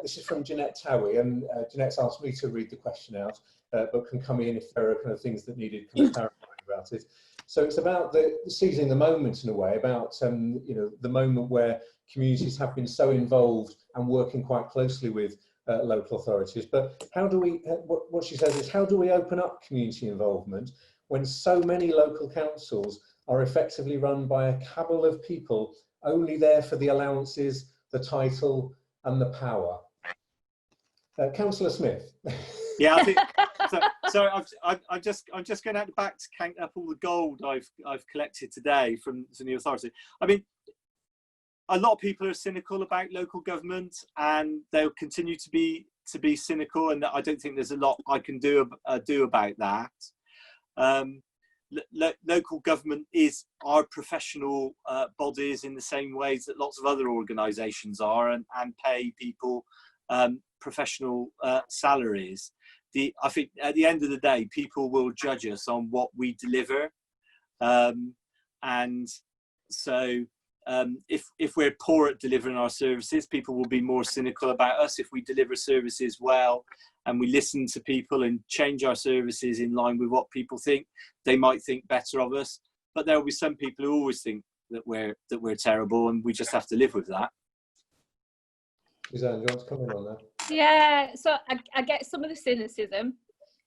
this is from Jeanette Towie, and Jeanette's asked me to read the question out, but can come in if there are kind of things that needed kind of clarifying about it. So it's about seizing the moment, in a way, about you know, the moment where communities have been so involved and working quite closely with local authorities. But how do we, what she says is, how do we open up community involvement when so many local councils are effectively run by a cabal of people only there for the allowances, the title and the power? Councillor Smith. Yeah, I think so. I'm just going out the back to count up all the gold I've collected today from the authority. I mean, a lot of people are cynical about local government, and they'll continue to be cynical. And I don't think there's a lot I can do about that. Local government is our professional bodies in the same ways that lots of other organisations are, and pay people professional salaries. I think at the end of the day, people will judge us on what we deliver, and so if we're poor at delivering our services, people will be more cynical about us. If we deliver services well and we listen to people and change our services in line with what people think, they might think better of us. But there will be some people who always think that we're terrible, and we just have to live with that. Suzanne, do you want to comment on that? Yeah, so I get some of the cynicism,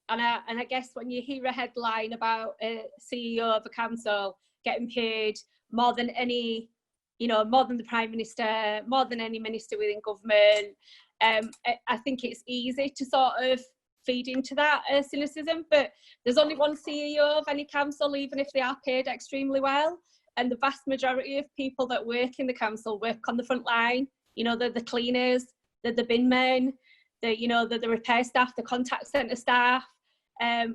and I guess when you hear a headline about a CEO of a council getting paid more than any, you know, more than the Prime Minister, more than any minister within government, I think it's easy to sort of feed into that cynicism. But there's only one CEO of any council, even if they are paid extremely well, and the vast majority of people that work in the council work on the front line. You know, they're the cleaners, they're the bin men, they're the repair staff, the contact centre staff,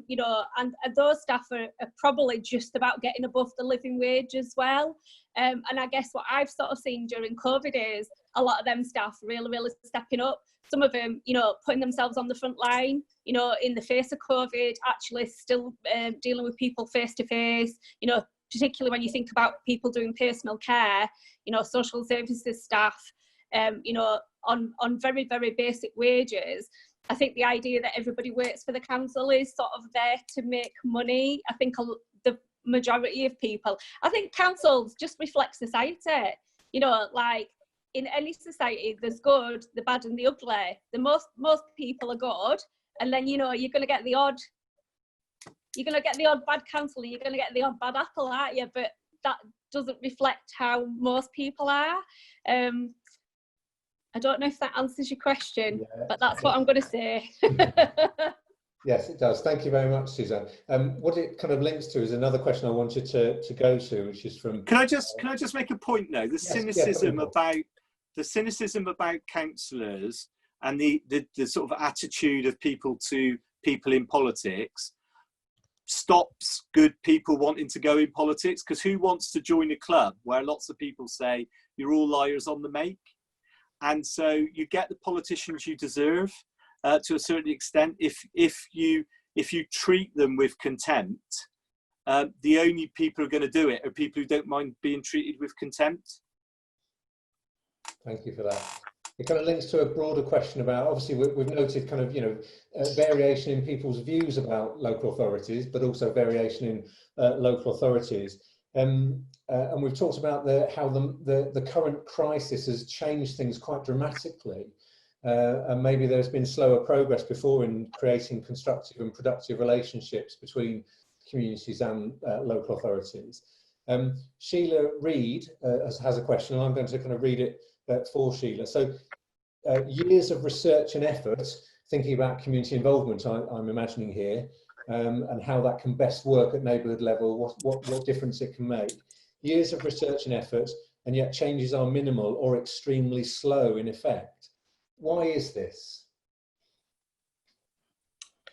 you know, and those staff are probably just about getting above the living wage as well. And I guess what I've sort of seen during COVID is a lot of them staff really stepping up. Some of them, you know, putting themselves on the front line, you know, in the face of COVID, actually still dealing with people face to face, you know, particularly when you think about people doing personal care, you know, social services staff, you know, on very basic wages. I think the idea that everybody works for the council is sort of there to make money. I think the majority of people, I think councils just reflect society. You know, like in any society, there's good, the bad and the ugly. The most people are good, and then, you know, you're going to get the odd bad council, and you're going to get the odd bad apple, aren't you? But that doesn't reflect how most people are. I don't know if that answers your question, yeah, but that's what I'm going to say. Yes, it does. Thank you very much, Suzanne. What it kind of links to is another question I wanted to go to, which is from. Can I just make a point now? The cynicism about councillors and the sort of attitude of people to people in politics. stops good people wanting to go in politics, because who wants to join a club where lots of people say you're all liars on the make? And so you get the politicians you deserve to a certain extent if you treat them with contempt. The only people who are going to do it are people who don't mind being treated with contempt. Thank you for that. It kind of links to a broader question about, obviously we've noted kind of, variation in people's views about local authorities, but also variation in local authorities. And we've talked about how the current crisis has changed things quite dramatically. And maybe there's been slower progress before in creating constructive and productive relationships between communities and local authorities. Sheila Reid has a question, and I'm going to kind of read it for Sheila. So years of research and effort thinking about community involvement, I'm imagining here, and how that can best work at neighbourhood level, what difference it can make. Years of research and effort, and yet changes are minimal or extremely slow in effect. Why is this?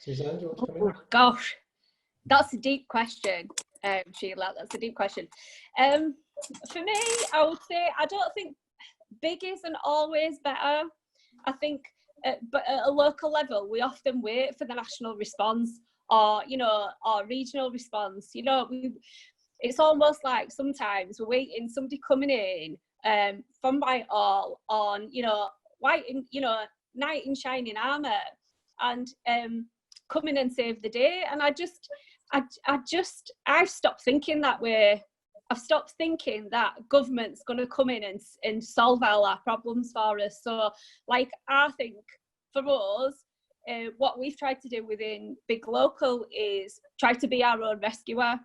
Suzanne, do you want to come in? Oh, gosh, that's a deep question, Sheila. That's a deep question. For me, I would say I don't think big isn't always better. I think, but at a local level, we often wait for the national response or regional response. It's almost like sometimes we're waiting somebody coming in from Whitehall on knight in shining armour and come in and save the day. And I've stopped thinking that way. I've stopped thinking that government's going to come in and solve all our problems for us. So, I think for us, what we've tried to do within Big Local is try to be our own rescuer,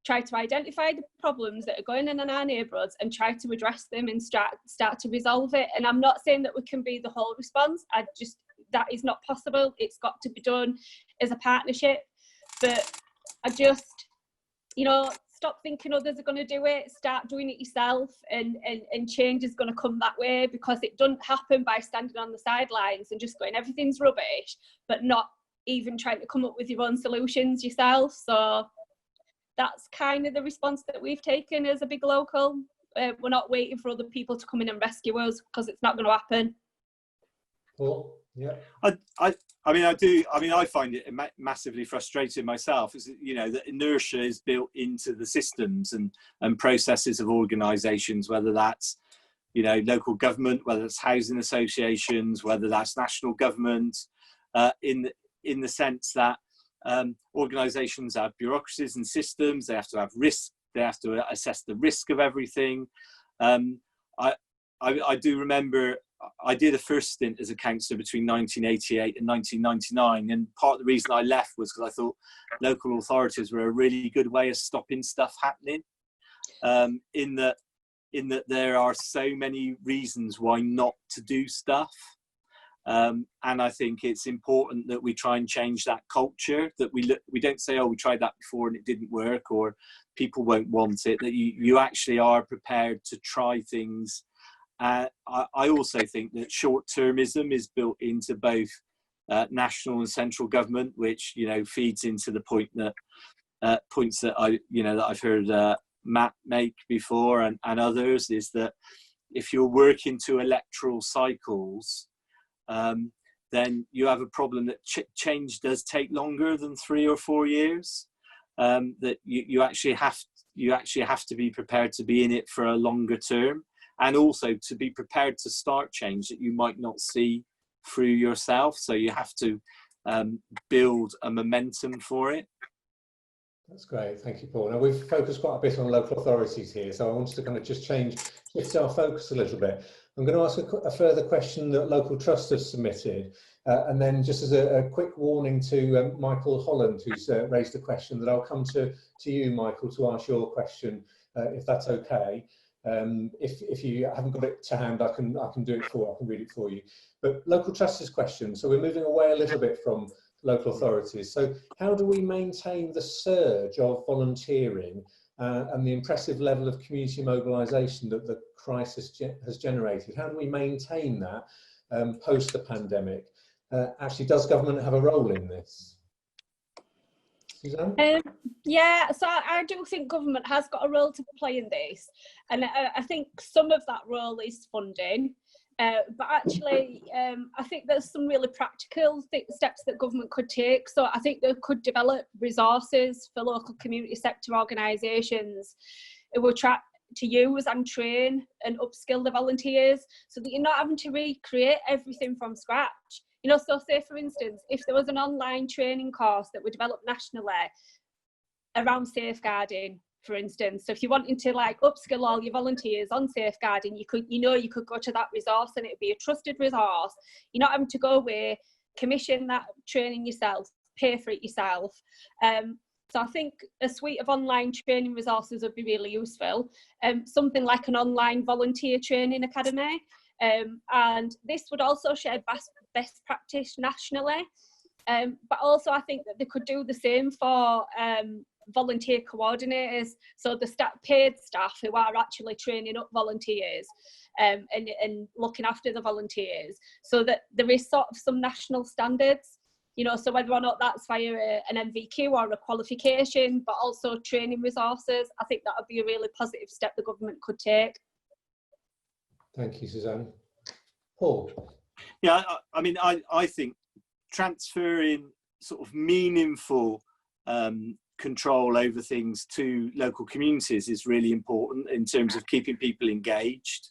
try to identify the problems that are going on in our neighbourhoods and try to address them and start to resolve it. And I'm not saying that we can be the whole response. That is not possible. It's got to be done as a partnership. But I just, stop thinking others are going to do it, start doing it yourself, and change is going to come that way, because it doesn't happen by standing on the sidelines and just going everything's rubbish, but not even trying to come up with your own solutions yourself. So that's kind of the response that we've taken as a Big Local. We're not waiting for other people to come in and rescue us, because it's not going to happen. Paul? Yeah. I find it massively frustrating myself. That inertia is built into the systems and processes of organisations, whether that's local government, whether it's housing associations, whether that's national government, in the sense that organisations have bureaucracies and systems. They have to have risk. They have to assess the risk of everything. I do remember I did a first stint as a councillor between 1988 and 1999, and part of the reason I left was because I thought local authorities were a really good way of stopping stuff happening. In that there are so many reasons why not to do stuff, and I think it's important that we try and change that culture. That we don't say, oh, we tried that before and it didn't work, or people won't want it. That you actually are prepared to try things. I also think that short-termism is built into both national and central government, which feeds into the point that points that I've heard Matt make before and others, is that if you're working to electoral cycles, then you have a problem that change does take longer than 3 or 4 years. That you actually have to be prepared to be in it for a longer term. And also to be prepared to start change that you might not see through yourself. So you have to build a momentum for it. That's great, thank you, Paul. Now we've focused quite a bit on local authorities here, so I wanted to kind of just shift our focus a little bit. I'm going to ask a further question that Local Trust has submitted, and then just as a quick warning to Michael Holland, who's raised a question, that I'll come to you, Michael, to ask your question, if that's okay. If you haven't got it to hand, I can read it for you. But Local Trust's question. So we're moving away a little bit from local authorities. So how do we maintain the surge of volunteering and the impressive level of community mobilisation that the crisis has generated? How do we maintain that post the pandemic? Actually, does government have a role in this? Suzanne? Yeah, so I do think government has got a role to play in this, and I think some of that role is funding, but actually I think there's some really practical steps that government could take. So I think they could develop resources for local community sector organisations who will try to use and train and upskill the volunteers so that you're not having to recreate everything from scratch. You know, so say for instance, if there was an online training course that were developed nationally around safeguarding, for instance, so if you're wanting to like upskill all your volunteers on safeguarding, you could go to that resource and it'd be a trusted resource. You're not having to go away, commission that training yourself, pay for it yourself. So I think a suite of online training resources would be really useful. Something like an online volunteer training academy. And this would also share best practice nationally. But also I think that they could do the same for volunteer coordinators. So the paid staff who are actually training up volunteers and looking after the volunteers, so that there is sort of some national standards. You know, so whether or not that's via an MVQ or a qualification, but also training resources, I think that would be a really positive step the government could take. Thank you, Suzanne. Paul? Yeah, I mean, I think transferring sort of meaningful control over things to local communities is really important in terms of keeping people engaged.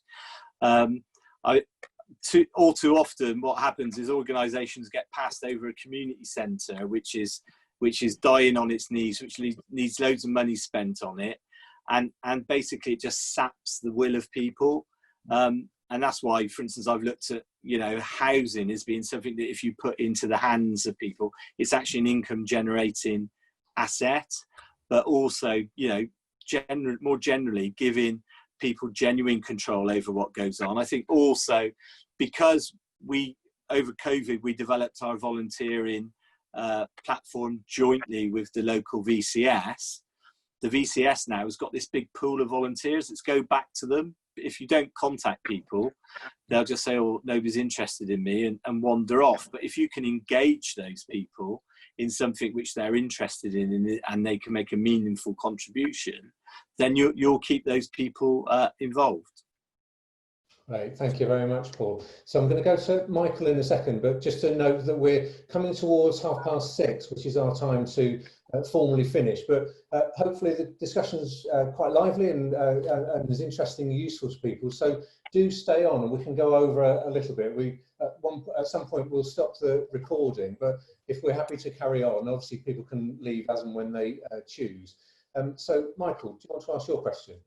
All too often what happens is organisations get passed over a community centre which is dying on its knees, which needs loads of money spent on it, and basically it just saps the will of people, and that's why, for instance, I've looked at, you know, housing as being something that if you put into the hands of people, it's actually an income generating asset, but also, you know, more generally giving people genuine control over what goes on. I think also because over COVID, we developed our volunteering platform jointly with the local VCS. The VCS now has got this big pool of volunteers. Let's go back to them. If you don't contact people, they'll just say, oh, nobody's interested in me, and wander off. But if you can engage those people in something which they're interested in and they can make a meaningful contribution, then you'll keep those people involved. Right, thank you very much, Paul. So I'm going to go to Michael in a second, but just to note that we're coming towards 6:30, which is our time to formally finish. But hopefully the discussion's quite lively and is interesting and useful to people. So do stay on, and we can go over a little bit. At some point we'll stop the recording, but if we're happy to carry on, obviously people can leave as and when they choose. So Michael, do you want to ask your question?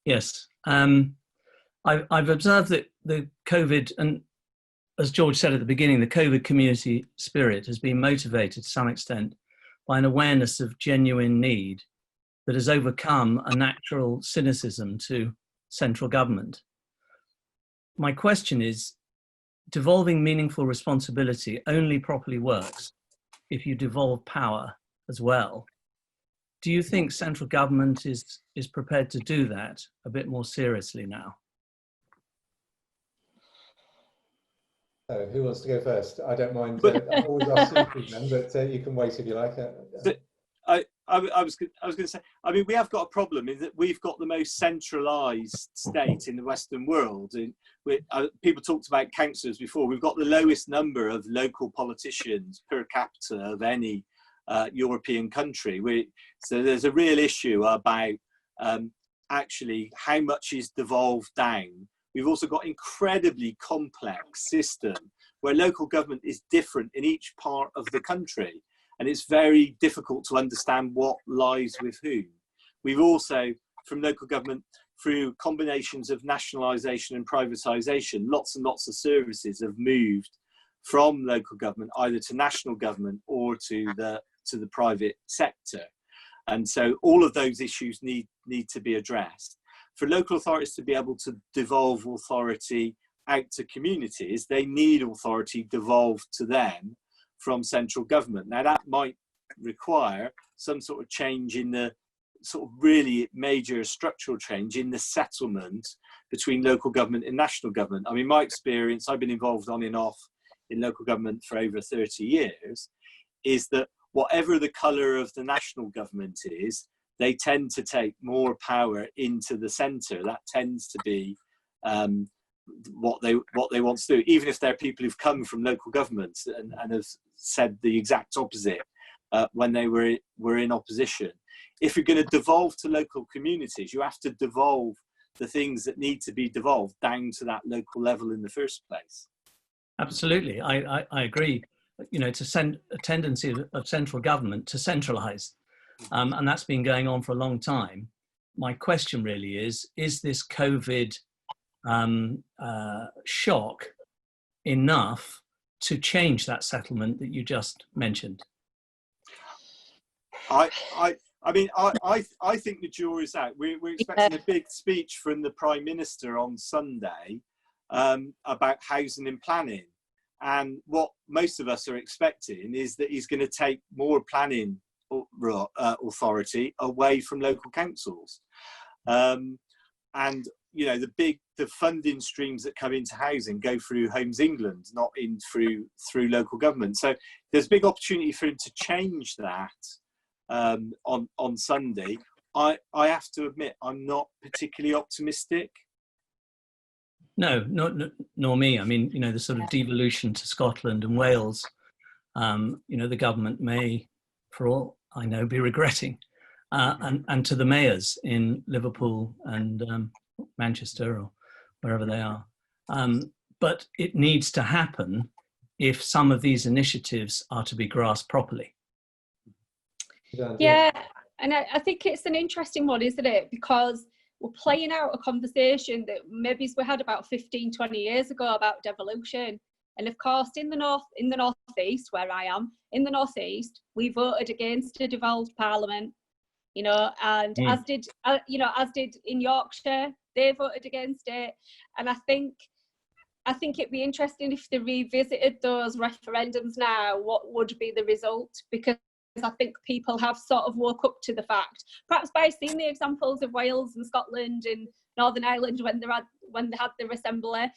Yes. I've observed that the COVID, and as George said at the beginning, the COVID community spirit has been motivated to some extent by an awareness of genuine need that has overcome a natural cynicism to central government. My question is, devolving meaningful responsibility only properly works if you devolve power as well. Do you think central government is prepared to do that a bit more seriously now? So who wants to go first? I don't mind. I always ask you then, but you can wait if you like. I was going to say, I mean, we have got a problem in that we've got the most centralised state in the Western world. People talked about councillors before. We've got the lowest number of local politicians per capita of any European country. So there's a real issue about actually how much is devolved down. We've also got incredibly complex system where local government is different in each part of the country, and it's very difficult to understand what lies with whom. We've also, from local government, through combinations of nationalisation and privatisation, lots and lots of services have moved from local government either to national government or to the private sector. And so all of those issues need to be addressed. For local authorities to be able to devolve authority out to communities, they need authority devolved to them from central government. Now that might require some sort of change in the sort of really major structural change in the settlement between local government and national government. I mean, my experience, I've been involved on and off in local government for over 30 years, is that whatever the colour of the national government is, they tend to take more power into the centre. That tends to be what they want to do, even if they're people who've come from local governments and have said the exact opposite when they were in opposition. If you're going to devolve to local communities, you have to devolve the things that need to be devolved down to that local level in the first place. Absolutely, I agree. You know, it's a tendency of central government to centralise, and that's been going on for a long time. My question really is this COVID shock enough to change that settlement that you just mentioned? I mean, I think the jury's out. We're expecting a big speech from the Prime Minister on Sunday about housing and planning. And what most of us are expecting is that he's going to take more planning authority away from local councils. And, you know, the funding streams that come into housing go through Homes England, not in through local government. So there's a big opportunity for him to change that. On Sunday, I have to admit I'm not particularly optimistic. No, nor me. I mean, you know, the sort of devolution to Scotland and Wales, you know, the government may, for all I know, be regretting, and to the mayors in Liverpool and Manchester or wherever they are. But it needs to happen if some of these initiatives are to be grasped properly. Yeah, and I think it's an interesting one, isn't it? Because we're playing out a conversation that maybe we had about 15, 20 years ago about devolution. And of course, in the northeast, where I am, in the northeast, we voted against a devolved parliament, you know, and as did in Yorkshire, they voted against it. And I think it'd be interesting if they revisited those referendums now, what would be the result? Because I think people have sort of woke up to the fact, perhaps by seeing the examples of Wales and Scotland and Northern Ireland when they had their assembly,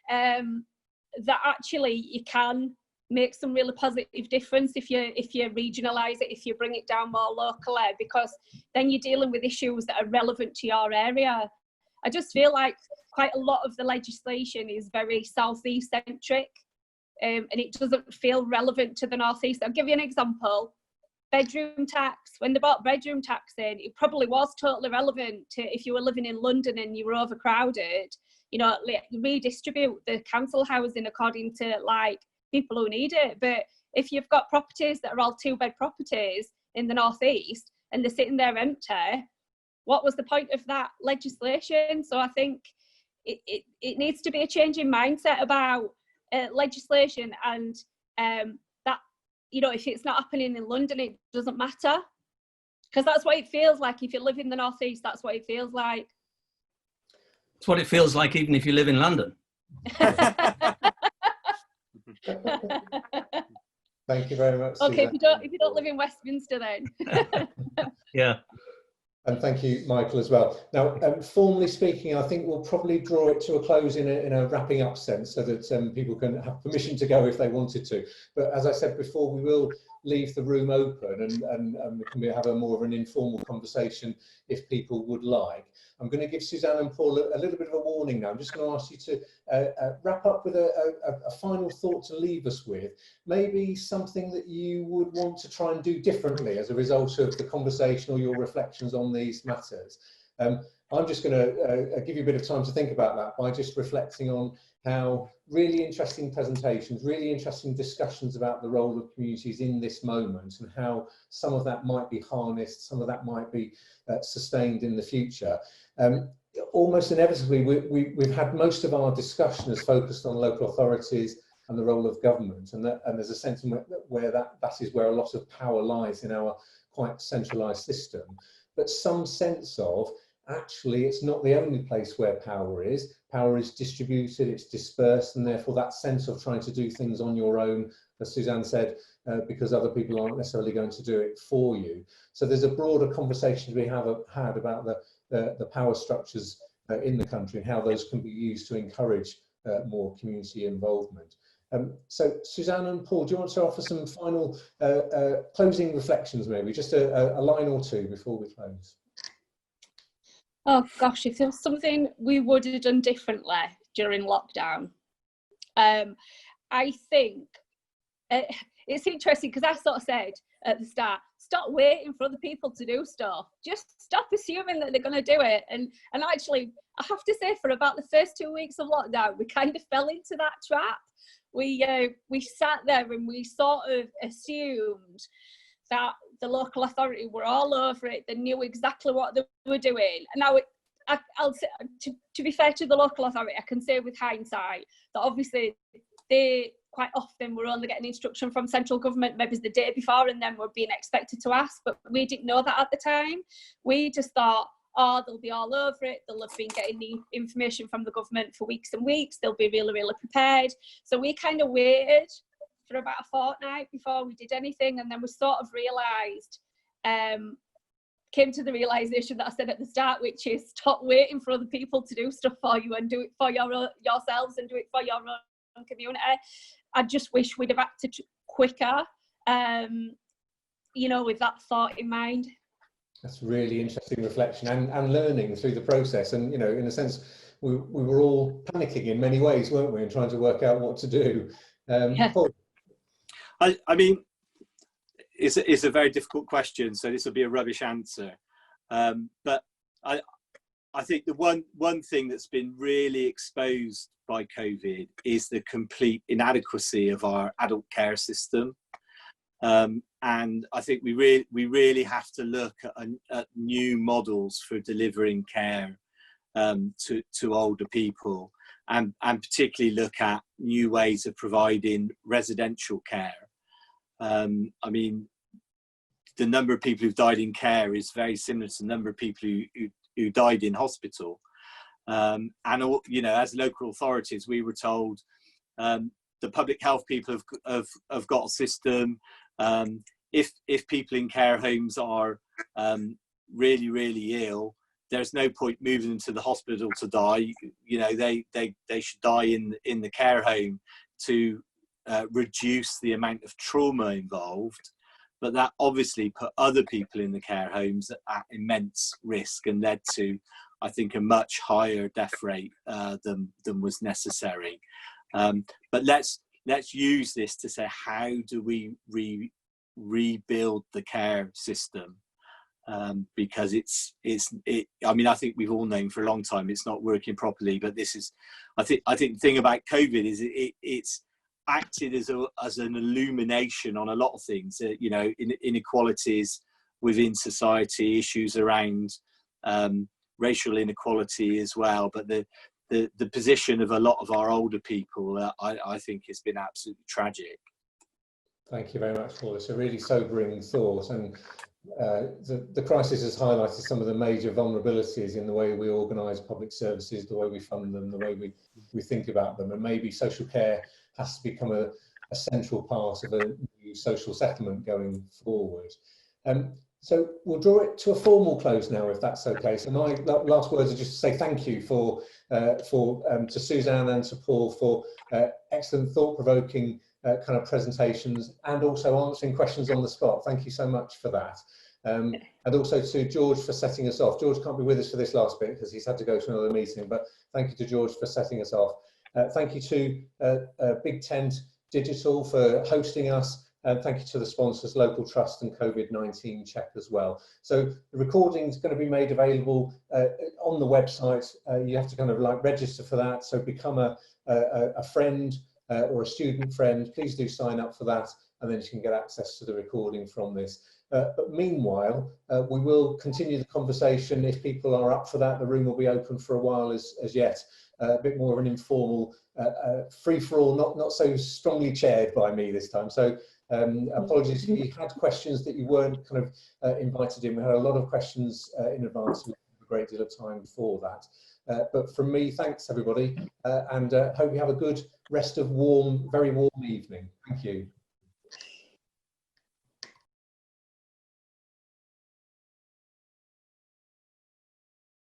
that actually you can make some really positive difference if you regionalise it, if you bring it down more locally, because then you're dealing with issues that are relevant to your area. I just feel like quite a lot of the legislation is very southeast centric, and it doesn't feel relevant to the northeast. I'll give you an example. Bedroom tax. When they brought bedroom tax in, it probably was totally relevant to if you were living in London and you were overcrowded, you know, redistribute the council housing according to like people who need it. But if you've got properties that are all 2-bed properties in the northeast and they're sitting there empty, what was the point of that legislation? So I think it needs to be a change in mindset about legislation, and that, you know, if it's not happening in London, it doesn't matter, because that's what it feels like. If you live in the northeast, that's what it feels like. It's what it feels like even if you live in London. Thank you very much. Okay, Suzanne. if you don't live in Westminster, then. Yeah. And thank you, Michael, as well. Now, formally speaking, I think we'll probably draw it to a close in a wrapping up sense, so that people can have permission to go if they wanted to. But as I said before, we will leave the room open and we can have a more of an informal conversation if people would like. I'm going to give Suzanne and Paul a little bit of a warning now. I'm just going to ask you to wrap up with a final thought to leave us with. Maybe something that you would want to try and do differently as a result of the conversation or your reflections on these matters. I'm just going to give you a bit of time to think about that by just reflecting on how really interesting presentations, really interesting discussions about the role of communities in this moment, and how some of that might be harnessed, some of that might be sustained in the future. Almost inevitably, we've had most of our discussion has focused on local authorities and the role of government, and there's a sense in where that is where a lot of power lies in our quite centralised system. But some sense of, actually, it's not the only place where power is. Power is distributed, it's dispersed, and therefore that sense of trying to do things on your own, as Suzanne said, because other people aren't necessarily going to do it for you. So there's a broader conversation we have had about the power structures in the country and how those can be used to encourage more community involvement. So Suzanne and Paul, do you want to offer some final closing reflections, maybe just a line or two before we close? Oh gosh, if there was something we would have done differently during lockdown, I think it's interesting because I sort of said at the start, stop waiting for other people to do stuff. Just stop assuming that they're going to do it. And actually, I have to say, for about the first 2 weeks of lockdown, we kind of fell into that trap. We sat there and we sort of assumed that the local authority were all over it. They knew exactly what they were doing. And now, I'll say, to be fair to the local authority, I can say with hindsight that obviously they quite often were only getting instruction from central government maybe the day before, and then were being expected to ask, but we didn't know that at the time. We just thought, oh, they'll be all over it. They'll have been getting the information from the government for weeks and weeks. They'll be really, really prepared. So we kind of waited for about a fortnight before we did anything, and then we sort of realised, came to the realisation that I said at the start, which is stop waiting for other people to do stuff for you and do it for yourselves and do it for your own community. I just wish we'd have acted quicker, you know, with that thought in mind. That's really interesting reflection and learning through the process. And, you know, in a sense, we were all panicking in many ways, weren't we, and trying to work out what to do. Yeah. Paul? I mean, it's a very difficult question, so this will be a rubbish answer. But I think the one thing that's been really exposed by COVID is the complete inadequacy of our adult care system. And I think we really have to look at new models for delivering care to older people, and particularly look at new ways of providing residential care. I mean, the number of people who've died in care is very similar to the number of people who died in hospital. And, you know, as local authorities, we were told the public health people have got a system. If people in care homes are really, really ill, there's no point moving them to the hospital to die. You know, they should die in the care home to reduce the amount of trauma involved. But that obviously put other people in the care homes at immense risk and led to, I think, a much higher death rate than was necessary. But let's use this to say, how do we rebuild the care system? Because I mean, I think we've all known for a long time it's not working properly. But this is, I think the thing about COVID is it's acted as an illumination on a lot of things. You know, inequalities within society, issues around racial inequality as well. But the position of a lot of our older people, I think, has been absolutely tragic. Thank you very much, Paul. It's a really sobering thought, and the crisis has highlighted some of the major vulnerabilities in the way we organise public services, the way we fund them, the way we think about them, and maybe social care has to become a central part of a new social settlement going forward. So we'll draw it to a formal close now, if that's okay. So my last words are just to say thank you to Suzanne and to Paul for excellent, thought-provoking kind of presentations, and also answering questions on the spot. Thank you so much for that. And also to George for setting us off. George can't be with us for this last bit because he's had to go to another meeting, but thank you to George for setting us off. Thank you to Big Tent Digital for hosting us. And thank you to the sponsors, Local Trust and COVID-19 Check as well. So the recording is going to be made available on the website. You have to kind of like register for that. So become a friend or a student friend. Please do sign up for that, and then you can get access to the recording from this. But meanwhile, we will continue the conversation. If people are up for that, the room will be open for a while as yet. A bit more of an informal free-for-all, not so strongly chaired by me this time. So apologies if you had questions that you weren't kind of invited in. We had a lot of questions in advance. We had a great deal of time before that. But from me, thanks everybody, and hope you have a good rest of very warm evening. Thank you.